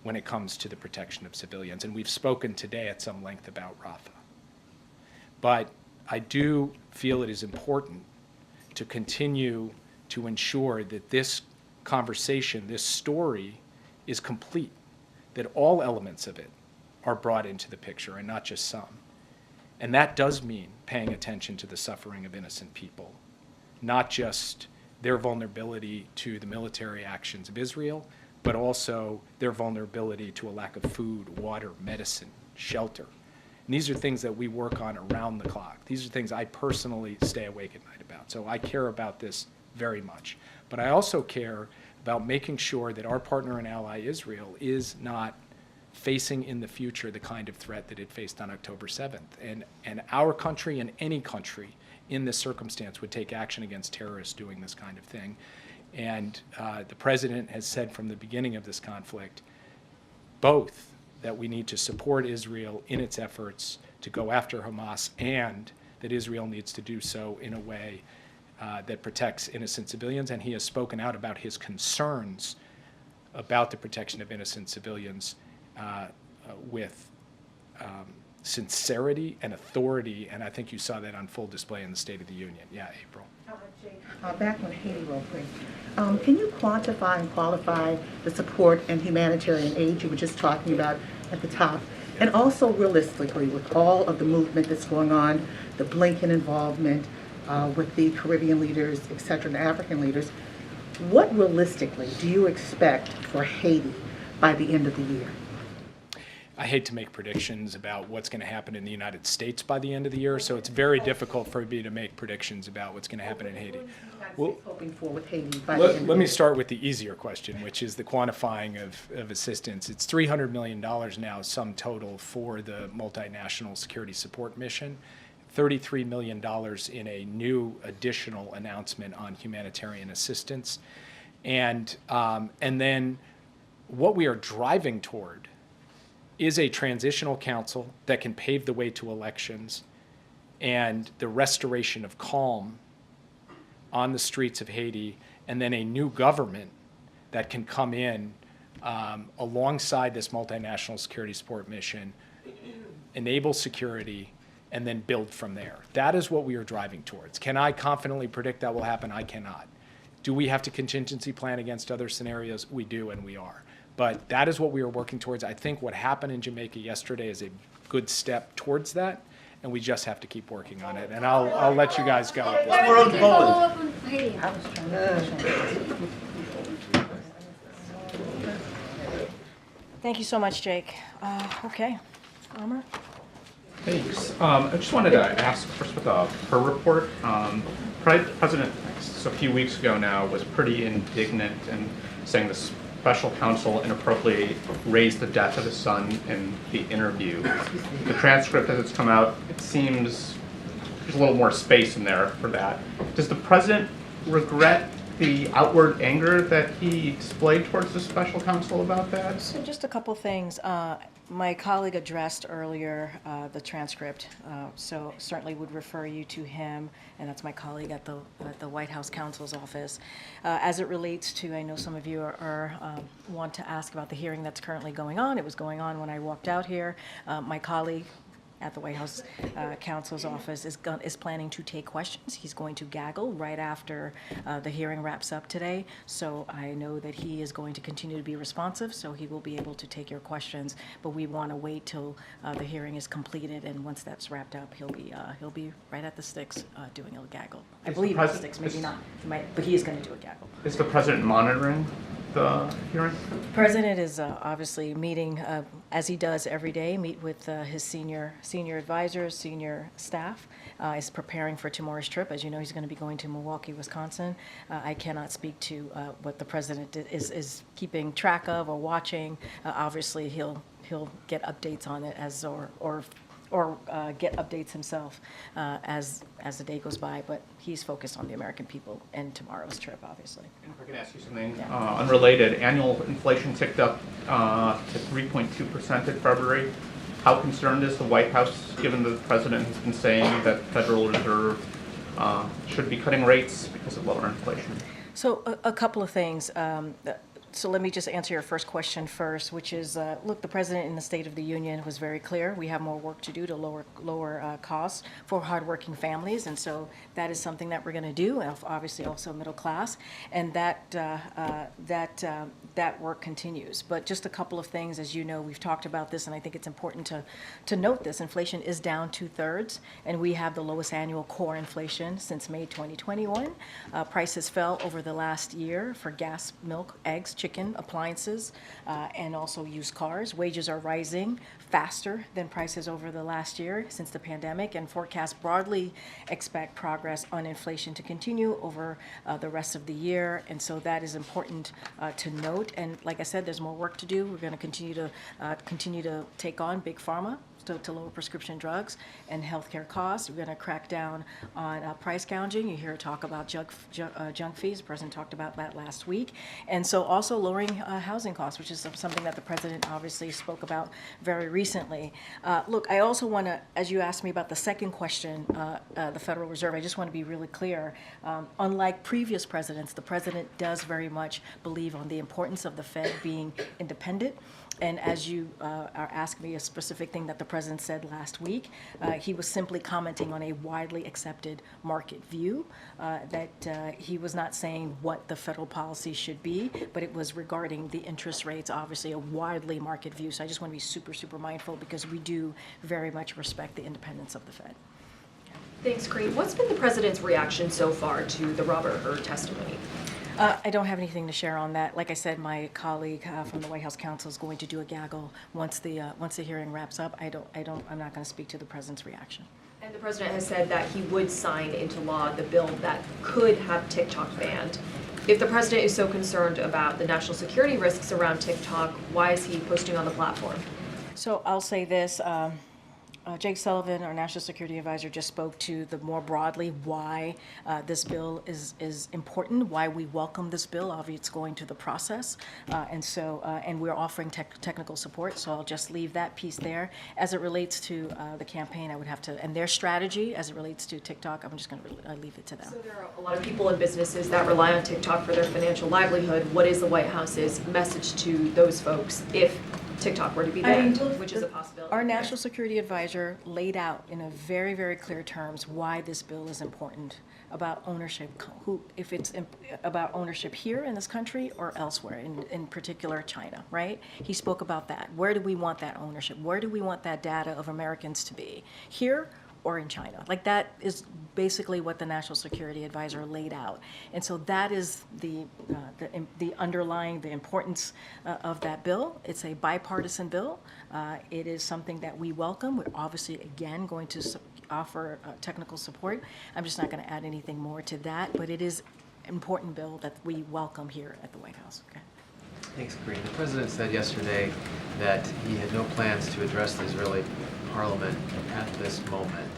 when it comes to the protection of civilians. And we've spoken today at some length about Rafah. But I do feel it is important to continue to ensure that this conversation, this story, is complete, that all elements of it are brought into the picture and not just some. And that does mean paying attention to the suffering of innocent people, not just their vulnerability to the military actions of Israel, but also their vulnerability to a lack of food, water, medicine, shelter. And these are things that we work on around the clock. These are things I personally stay awake at night about. So I care about this very much. But I also care about making sure that our partner and ally Israel is not facing in the future the kind of threat that it faced on October 7th. And our country and any country in this circumstance would take action against terrorists doing this kind of thing. And the president has said from the beginning of this conflict, both that we need to support Israel in its efforts to go after Hamas, and that Israel needs to do so in a way that protects innocent civilians. And he has spoken out about his concerns about the protection of innocent civilians with sincerity and authority, and I think you saw that on full display in the State of the Union. Yeah, April. Back on Haiti real quick. Can you quantify and qualify the support and humanitarian aid you were just talking about at the top? And also realistically, with all of the movement that's going on, the Blinken involvement with the Caribbean leaders, et cetera, and the African leaders, what realistically do you expect for Haiti by the end of the year? I hate to make predictions about what's going to happen in the United States by the end of the year, so it's very difficult for me to make predictions about what's going to happen in Haiti. Well, hoping for with Haiti by the end of the year? Let me start with the easier question, which is the quantifying of assistance. It's $300 million now, sum total, for the multinational security support mission, $33 million in a new additional announcement on humanitarian assistance. And then what we are driving toward is a transitional council that can pave the way to elections and the restoration of calm on the streets of Haiti, and then a new government that can come in alongside this multinational security support mission, enable security, and then build from there. That is what we are driving towards. Can I confidently predict that will happen? I cannot. Do we have to contingency plan against other scenarios? We do, and we are. But that is what we are working towards. I think what happened in Jamaica yesterday is a good step towards that, and we just have to keep working on it. And I'll let you guys go. We're on Poland. Thank you so much, Jake. Okay, Amr? Thanks. I just wanted to ask first with her report. President, a few weeks ago now, was pretty indignant and saying the special counsel inappropriately raised the death of his son in the interview. The transcript as it's come out, it seems there's a little more space in there for that. Does the president regret the outward anger that he displayed towards the special counsel about that? So just a couple things. My colleague addressed earlier the transcript, so certainly would refer you to him, and that's my colleague at the White House counsel's office. As it relates to, I know some of you want to ask about the hearing that's currently going on. It was going on when I walked out here. My colleague at the White House counsel's office is planning to take questions. He's going to gaggle right after the hearing wraps up today. So I know that he is going to continue to be responsive, so he will be able to take your questions. But we want to wait till the hearing is completed, and once that's wrapped up, he'll be right at the sticks doing a gaggle. I believe at the sticks, maybe not. He might, but he is going to do a gaggle. Is the president monitoring the hearing? The president is obviously meeting, as he does every day, meet with his senior advisors, senior staff, is preparing for tomorrow's trip. As you know, he's going to be going to Milwaukee, Wisconsin. I cannot speak to what the president is keeping track of or watching. Obviously, he'll get updates on it or get updates himself as the day goes by, but he's focused on the American people and tomorrow's trip, obviously. And if I could ask you something unrelated, annual inflation ticked up to 3.2% in February. How concerned is the White House, given the president has been saying that Federal Reserve should be cutting rates because of lower inflation? So a couple of things. So let me just answer your first question first, which is, look, the president in the State of the Union was very clear. We have more work to do to lower costs for hardworking families, and so that is something that we're going to do. And obviously, also middle class, and that work continues. But just a couple of things, as you know, we've talked about this, and I think it's important to note this. Inflation is down 2/3, and we have the lowest annual core inflation since May 2021. Prices fell over the last year for gas, milk, eggs, chicken, appliances, and also used cars. Wages are rising faster than prices over the last year since the pandemic, and forecasts broadly expect progress on inflation to continue over the rest of the year. And so that is important to note. And like I said, there's more work to do. We're going to continue to take on big pharma to lower prescription drugs and healthcare costs. We're going to crack down on price gouging. You hear talk about junk fees. The president talked about that last week. And so also lowering housing costs, which is something that the president obviously spoke about very recently. Look, I also want to, as you asked me about the second question, the Federal Reserve, I just want to be really clear. Unlike previous presidents, the president does very much believe on the importance of the Fed being independent. And as you are asking me a specific thing that the president said last week, he was simply commenting on a widely accepted market view, that he was not saying what the federal policy should be, but it was regarding the interest rates, obviously a widely market view. So I just want to be super, super mindful because we do very much respect the independence of the Fed. Thanks, Karine. What's been the president's reaction so far to the Robert Hur testimony? I don't have anything to share on that. Like I said, my colleague from the White House counsel is going to do a gaggle once the hearing wraps up. I'm not going to speak to the president's reaction. And the president has said that he would sign into law the bill that could have TikTok banned. If the president is so concerned about the national security risks around TikTok, why is he posting on the platform? So I'll say this. Jake Sullivan, our national security advisor, just spoke to the more broadly why this bill is important, why we welcome this bill. Obviously, it's going to the process, and we're offering technical support. So I'll just leave that piece there. As it relates to the campaign, I would have to, and their strategy as it relates to TikTok, I'm just going to leave it to them. So there are a lot of people and businesses that rely on TikTok for their financial livelihood. What is the White House's message to those folks if TikTok were to be banned, which is a possibility? Our national security advisor laid out in a very, very clear terms why this bill is important about ownership, if it's about ownership here in this country or elsewhere, in particular China, right? He spoke about that. Where do we want that ownership? Where do we want that data of Americans to be? Here or in China? Like, that is basically what the national security advisor laid out. And so that is the underlying, the importance of that bill. It's a bipartisan bill. It is something that we welcome. We're obviously, again, going to offer technical support. I'm just not going to add anything more to that, but it is an important bill that we welcome here at the White House. Okay. Thanks, Karine. The president said yesterday that he had no plans to address the Israeli parliament at this moment.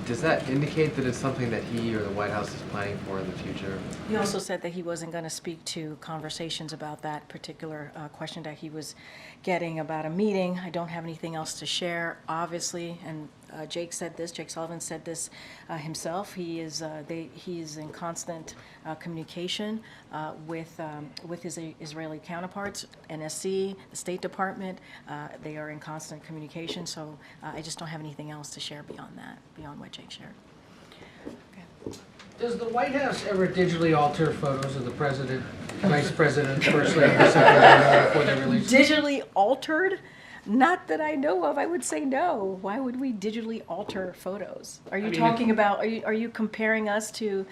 Does that indicate that it's something that he or the White House is planning for in the future? He also said that he wasn't going to speak to conversations about that particular question that he was getting about a meeting. I don't have anything else to share, obviously, and Jake Sullivan said this himself. He is in constant communication with his Israeli counterparts, NSC, the State Department. They are in constant communication, so I just don't have anything else to share beyond that, beyond what Jake shared. Okay. Does the White House ever digitally alter photos of the president, vice president, first lady, secretary before they're released? Digitally altered? Not that I know of. I would say no. Why would we digitally alter photos? Are you talking about? Are you comparing us to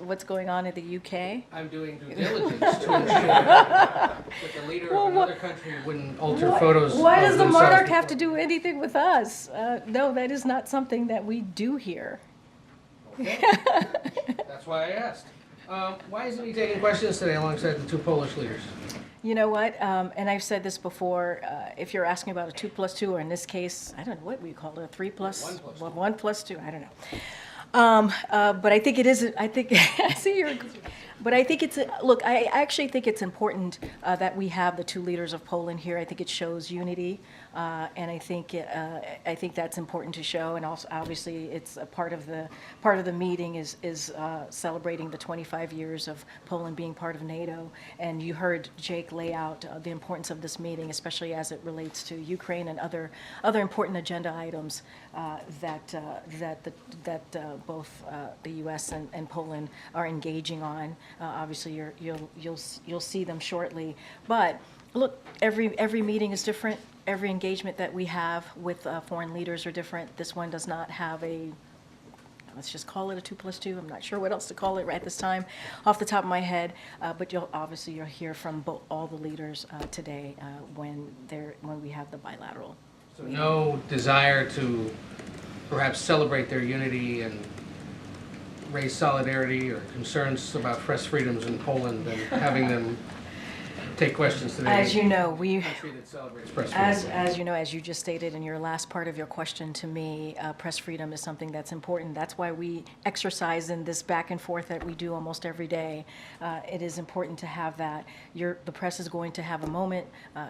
what's going on in the UK? I'm doing due diligence to ensure that the leader of another country wouldn't alter photos. Why does the monarch have to do anything with us? No, that is not something that we do here. Okay. That's why I asked. Why isn't he taking questions today alongside the two Polish leaders? You know what, and I've said this before, if you're asking about a 2+2, or in this case, I don't know what we call it, a 1+2, I don't know. But I think it is, I think, I see you're, but I think it's, look, I actually think it's important that we have the two leaders of Poland here. I think it shows unity, and I think that's important to show. And also, obviously, it's a part of the meeting is celebrating the 25 years of Poland being part of NATO. And you heard Jake lay out the importance of this meeting, especially as it relates to Ukraine and other important agenda items that both the U.S. and Poland are engaging on. Obviously, you'll see them shortly. But look, every meeting is different. Every engagement that we have with foreign leaders are different. This one does not have a Let's just call it a 2+2. I'm not sure what else to call it right at this time off the top of my head, but you'll hear from all the leaders today when we have the bilateral. So no desire to perhaps celebrate their unity and raise solidarity or concerns about press freedoms in Poland and having them take questions today. As you know, as you know, as you just stated in your last part of your question to me, press freedom is something that's important. That's why we exercise in this back and forth that we do almost every day. It is important to have that. The press is going to have a moment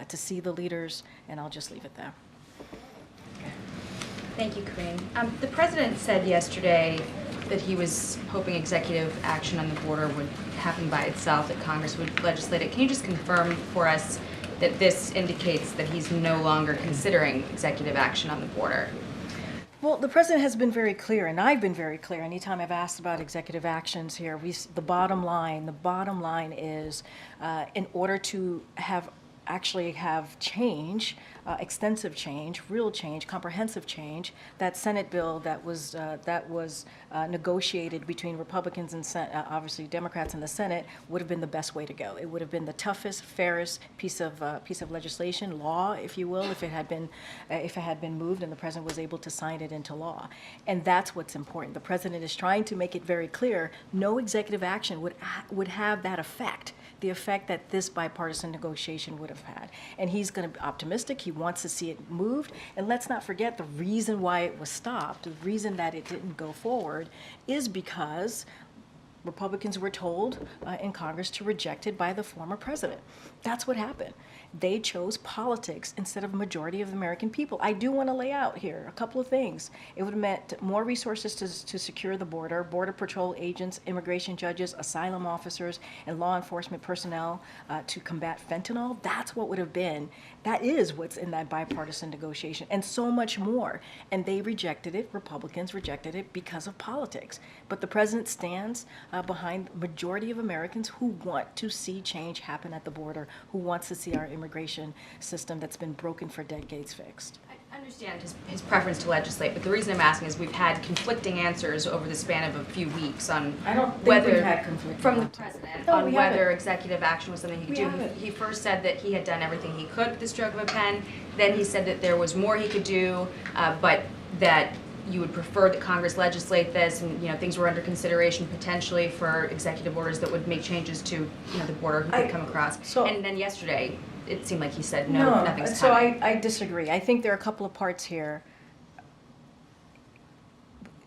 to see the leaders, and I'll just leave it there. Thank you, Corinne. The president said yesterday that he was hoping executive action on the border would happen by itself, that Congress would legislate it. Can you just confirm for us that this indicates that he's no longer considering executive action on the border? Well, the president has been very clear, and I've been very clear. Anytime I've asked about executive actions here, the bottom line is, in order to actually have change, extensive change, real change, comprehensive change, that Senate bill that was negotiated between Republicans and obviously Democrats in the Senate would have been the best way to go. It would have been the toughest, fairest piece of legislation, law, if you will, if it had been moved and the president was able to sign it into law. And that's what's important. The president is trying to make it very clear: no executive action would have that effect, the effect that this bipartisan negotiation would have had. And he's going to be optimistic. He wants to see it moved. And let's not forget the reason why it was stopped, the reason that it didn't go forward, is because Republicans were told in Congress to reject it by the former president. That's what happened. They chose politics instead of a majority of the American people. I do want to lay out here a couple of things. It would have meant more resources to secure the border, Border Patrol agents, immigration judges, asylum officers, and law enforcement personnel to combat fentanyl. That's what would have been. That is what's in that bipartisan negotiation, and so much more. And they rejected it, Republicans rejected it because of politics. But the president stands behind the majority of Americans who want to see change happen at the border, who wants to see our immigration system that's been broken for decades fixed. I understand his preference to legislate, but the reason I'm asking is we've had conflicting answers over the span of a few weeks on whether we've had conflicting from the answers. president No, on we whether haven't. executive action was something he could We do. haven't. He first said that he had done everything he could with the stroke of a pen. Then he said that there was more he could do, but that you would prefer that Congress legislate this, and things were under consideration potentially for executive orders that would make changes to the border who could come across. And then yesterday, it seemed like he said no, nothing's so coming. I disagree. I think there are a couple of parts here.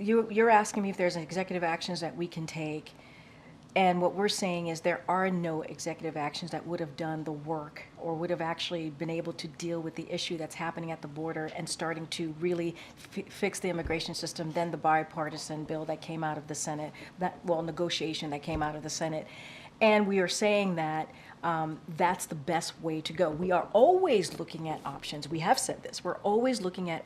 You're asking me if there's executive actions that we can take, and what we're saying is there are no executive actions that would have done the work or would have actually been able to deal with the issue that's happening at the border and starting to really fix the immigration system than the bipartisan bill that came out of the Senate, negotiation that came out of the Senate. And we are saying that that's the best way to go. We are always looking at options. We have said this. We're always looking at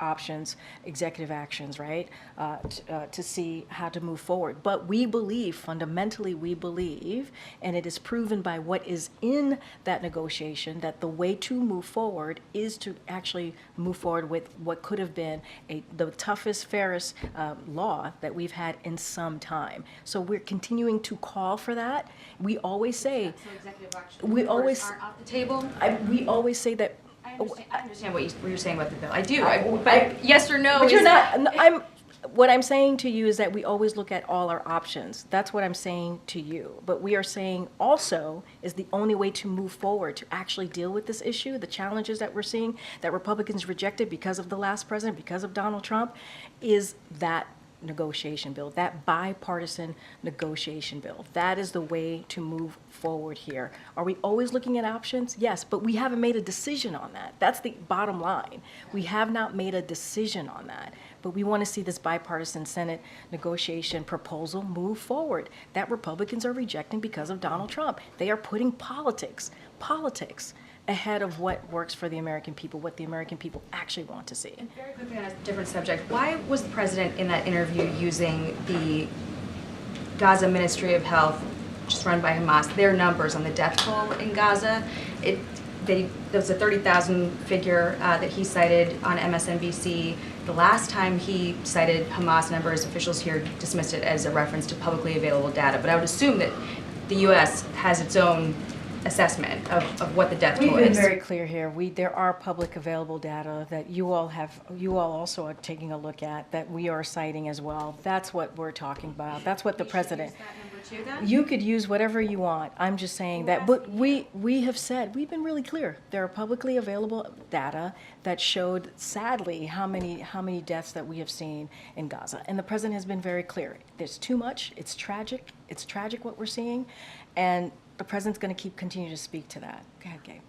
options, executive actions, right, to see how to move forward. But we believe, fundamentally we believe, and it is proven by what is in that negotiation, that the way to move forward is to actually move forward with what could have been the toughest, fairest law that we've had in some time. So we're continuing to call for that. We always say, So executive action aren't off the table? we always say that. I understand what you're saying about the bill. I do. But yes or no? But you're is not. What I'm saying to you is that we always look at all our options. That's what I'm saying to you. But we are saying also is the only way to move forward to actually deal with this issue, the challenges that we're seeing that Republicans rejected because of the last president, because of Donald Trump, is that negotiation bill, that bipartisan negotiation bill. That is the way to move forward here. Are we always looking at options? Yes, but we haven't made a decision on that. That's the bottom line. We have not made a decision on that. But we want to see this bipartisan Senate negotiation proposal move forward that Republicans are rejecting because of Donald Trump. They are putting politics ahead of what works for the American people, what the American people actually want to see. And very quickly on a different subject, why was the president in that interview using the Gaza Ministry of Health, just run by Hamas, their numbers on the death toll in Gaza? there was a 30,000 figure that he cited on MSNBC. The last time he cited Hamas numbers, officials here dismissed it as a reference to publicly available data. But I would assume that the U.S. has its own assessment of what the death toll is. We've been very clear here. There are public available data that you all also are taking a look at, that we are citing as well. That's what we're talking about. That's what the president. You could use whatever you want. I'm just saying that, but we have said, we've been really clear. There are publicly available data that showed, sadly, how many deaths that we have seen in Gaza. And the president has been very clear. There's too much. It's tragic. It's tragic what we're seeing. And the president's going to continue to speak to that. Go ahead, Gabe.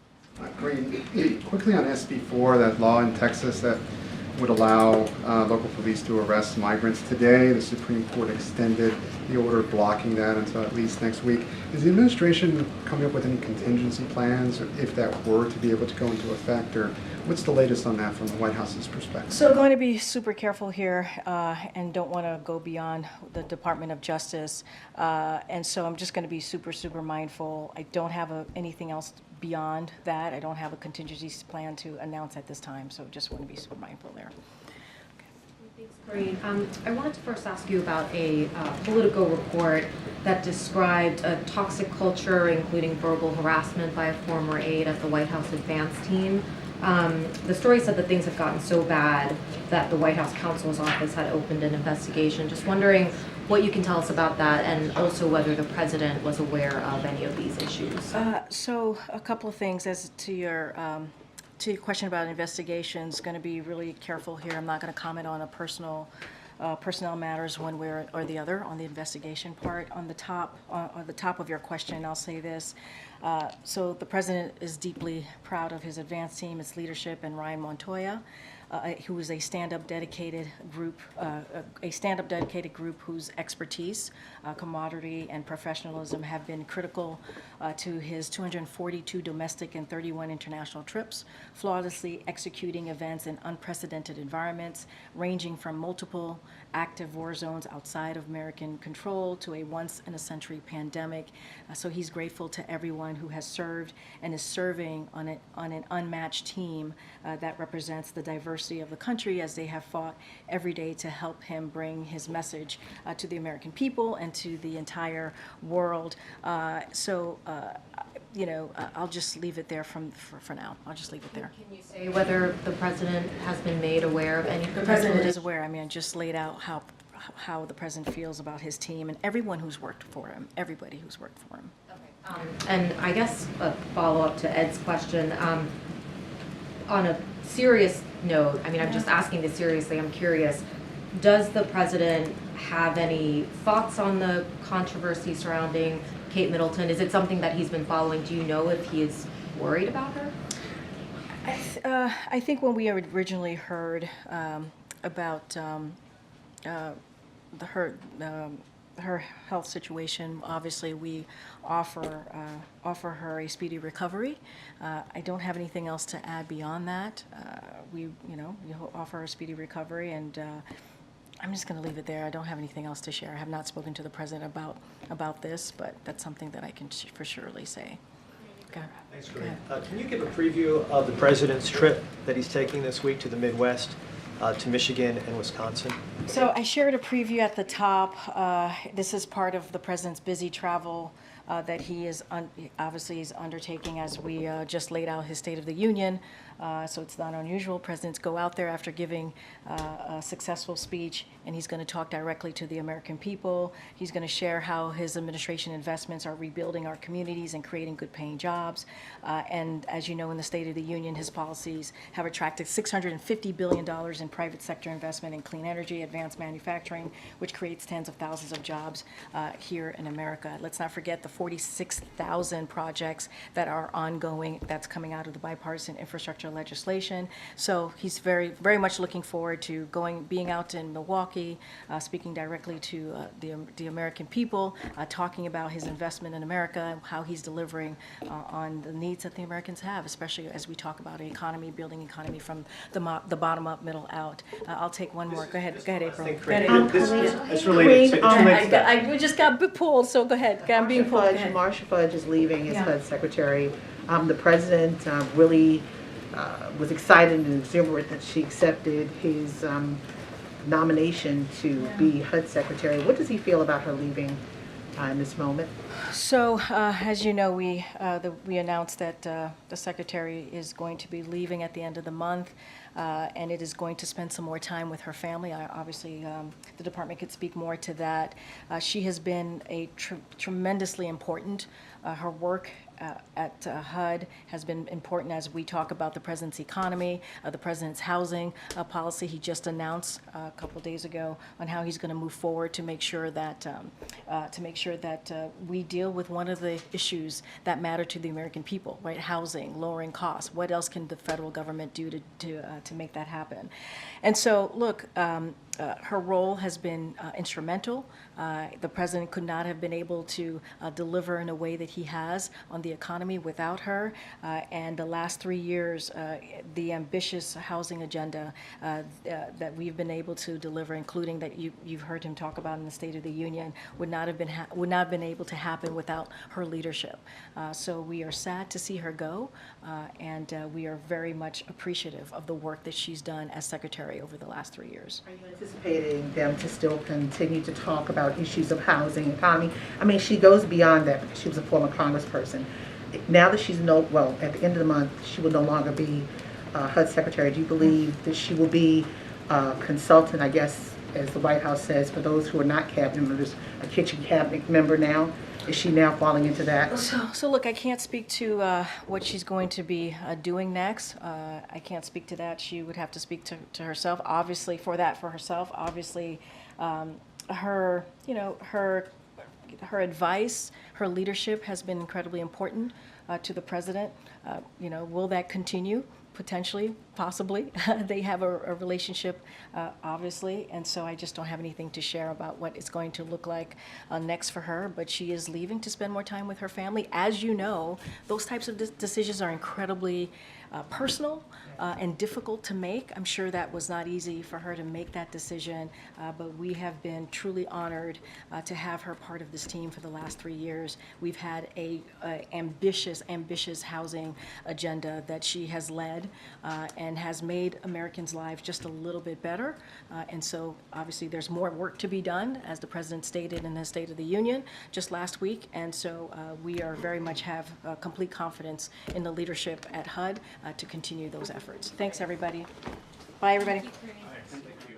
Great. Quickly on SB 4, that law in Texas that would allow local police to arrest migrants. Today, the Supreme Court extended the order blocking that until at least next week. Is the administration coming up with any contingency plans if that were to be able to go into effect, or what's the latest on that from the White House's perspective? So going to be super careful here and don't want to go beyond the Department of Justice. And so I'm just going to be super, super mindful. I don't have anything else beyond that. I don't have a contingency plan to announce at this time, so just want to be super mindful there. Thanks, Corinne. I wanted to first ask you about a Politico report that described a toxic culture, including verbal harassment by a former aide at the White House advance team. The story said that things have gotten so bad that the White House counsel's office had opened an investigation. Just wondering what you can tell us about that, and also whether the president was aware of any of these issues. So a couple of things as to your question about investigations. Going to be really careful here. I'm not going to comment on a personnel matters one way or the other on the investigation part. On the top of your question, I'll say this. So the president is deeply proud of his advance team, its leadership, and Ryan Montoya, who is a stand-up dedicated group whose expertise, camaraderie, and professionalism have been critical to his 242 domestic and 31 international trips, flawlessly executing events in unprecedented environments, ranging from multiple active war zones outside of American control to a once-in-a-century pandemic. So he's grateful to everyone who has served and is serving on an unmatched team that represents the diversity of the country, as they have fought every day to help him bring his message to the American people and to the entire world. I'll just leave it there for now. I'll just leave it there. Can you say whether the president has been made aware of any? The president is aware. I mean, I just laid out how the president feels about his team and everyone who's worked for him, everybody who's worked for him. Okay. And I guess a follow-up to Ed's question, on a serious note, I mean, I'm just asking this seriously, I'm curious, does the president have any thoughts on the controversy surrounding Kate Middleton? Is it something that he's been following? Do you know if he is worried about her? I think when we originally heard about her health situation, obviously we offer her a speedy recovery. I don't have anything else to add beyond that. We offer her a speedy recovery, and I'm just going to leave it there. I don't have anything else to share. I have not spoken to the president about this, but that's something that I can for surely say. Thanks, Corinne. Can you give a preview of the president's trip that he's taking this week to the Midwest, to Michigan and Wisconsin? So I shared a preview at the top. This is part of the president's busy travel that he is obviously is undertaking, as we just laid out his State of the Union. So it's not unusual. Presidents go out there after giving a successful speech, and he's going to talk directly to the American people. He's going to share how his administration investments are rebuilding our communities and creating good-paying jobs. And as you know, in the State of the Union, his policies have attracted $650 billion in private sector investment in clean energy, advanced manufacturing, which creates tens of thousands of jobs here in America. Let's not forget the 46,000 projects that are ongoing that's coming out of the bipartisan infrastructure legislation. So he's very, very much looking forward to being out in Milwaukee, speaking directly to the American people, talking about his investment in America, how he's delivering on the needs that the Americans have, especially as we talk about economy, building economy from the bottom up, middle out. I'll take one more. Go ahead, April. It's related to I just got pulled, so go ahead. I'm being pulled. Marcia Fudge is leaving as HUD secretary. The president really was excited and exuberant that she accepted his nomination to be HUD secretary. What does he feel about her leaving in this moment? So, as you know, we announced that the secretary is going to be leaving at the end of the month, and it is going to spend some more time with her family. Obviously, the department could speak more to that. She has been tremendously important. Her work at HUD has been important as we talk about the president's economy, the president's housing policy. He just announced a couple days ago on how he's going to move forward to make sure that we deal with one of the issues that matter to the American people, right? Housing, lowering costs. What else can the federal government do to make that happen? And so, look. Her role has been instrumental. The president could not have been able to deliver in a way that he has on the economy without her. And the last 3 years, the ambitious housing agenda that we've been able to deliver, including that you've heard him talk about in the State of the Union, would not have been able to happen without her leadership. So we are sad to see her go, and we are very much appreciative of the work that she's done as secretary over the last 3 years. Are you anticipating them to still continue to talk about issues of housing, economy? I mean, she goes beyond that because she was a former congressperson. Now that she's at the end of the month, she will no longer be HUD secretary. Do you believe that she will be a consultant, I guess, as the White House says, for those who are not cabinet members, a kitchen cabinet member now? Is she now falling into that? So look, I can't speak to what she's going to be doing next. I can't speak to that. She would have to speak to herself. Obviously, for herself. Obviously, her advice, her leadership has been incredibly important to the president. Will that continue? Potentially, possibly. They have a relationship, obviously, and so I just don't have anything to share about what it's going to look like next for her, but she is leaving to spend more time with her family. As you know, those types of decisions are incredibly personal and difficult to make. I'm sure that was not easy for her to make that decision, but we have been truly honored to have her part of this team for the last 3 years. We've had a ambitious housing agenda that she has led and has made Americans' lives just a little bit better. And so obviously there's more work to be done, as the president stated in the State of the Union just last week. And so we are very much have complete confidence in the leadership at HUD to continue those efforts. Thanks, everybody. Bye, everybody. Thank you.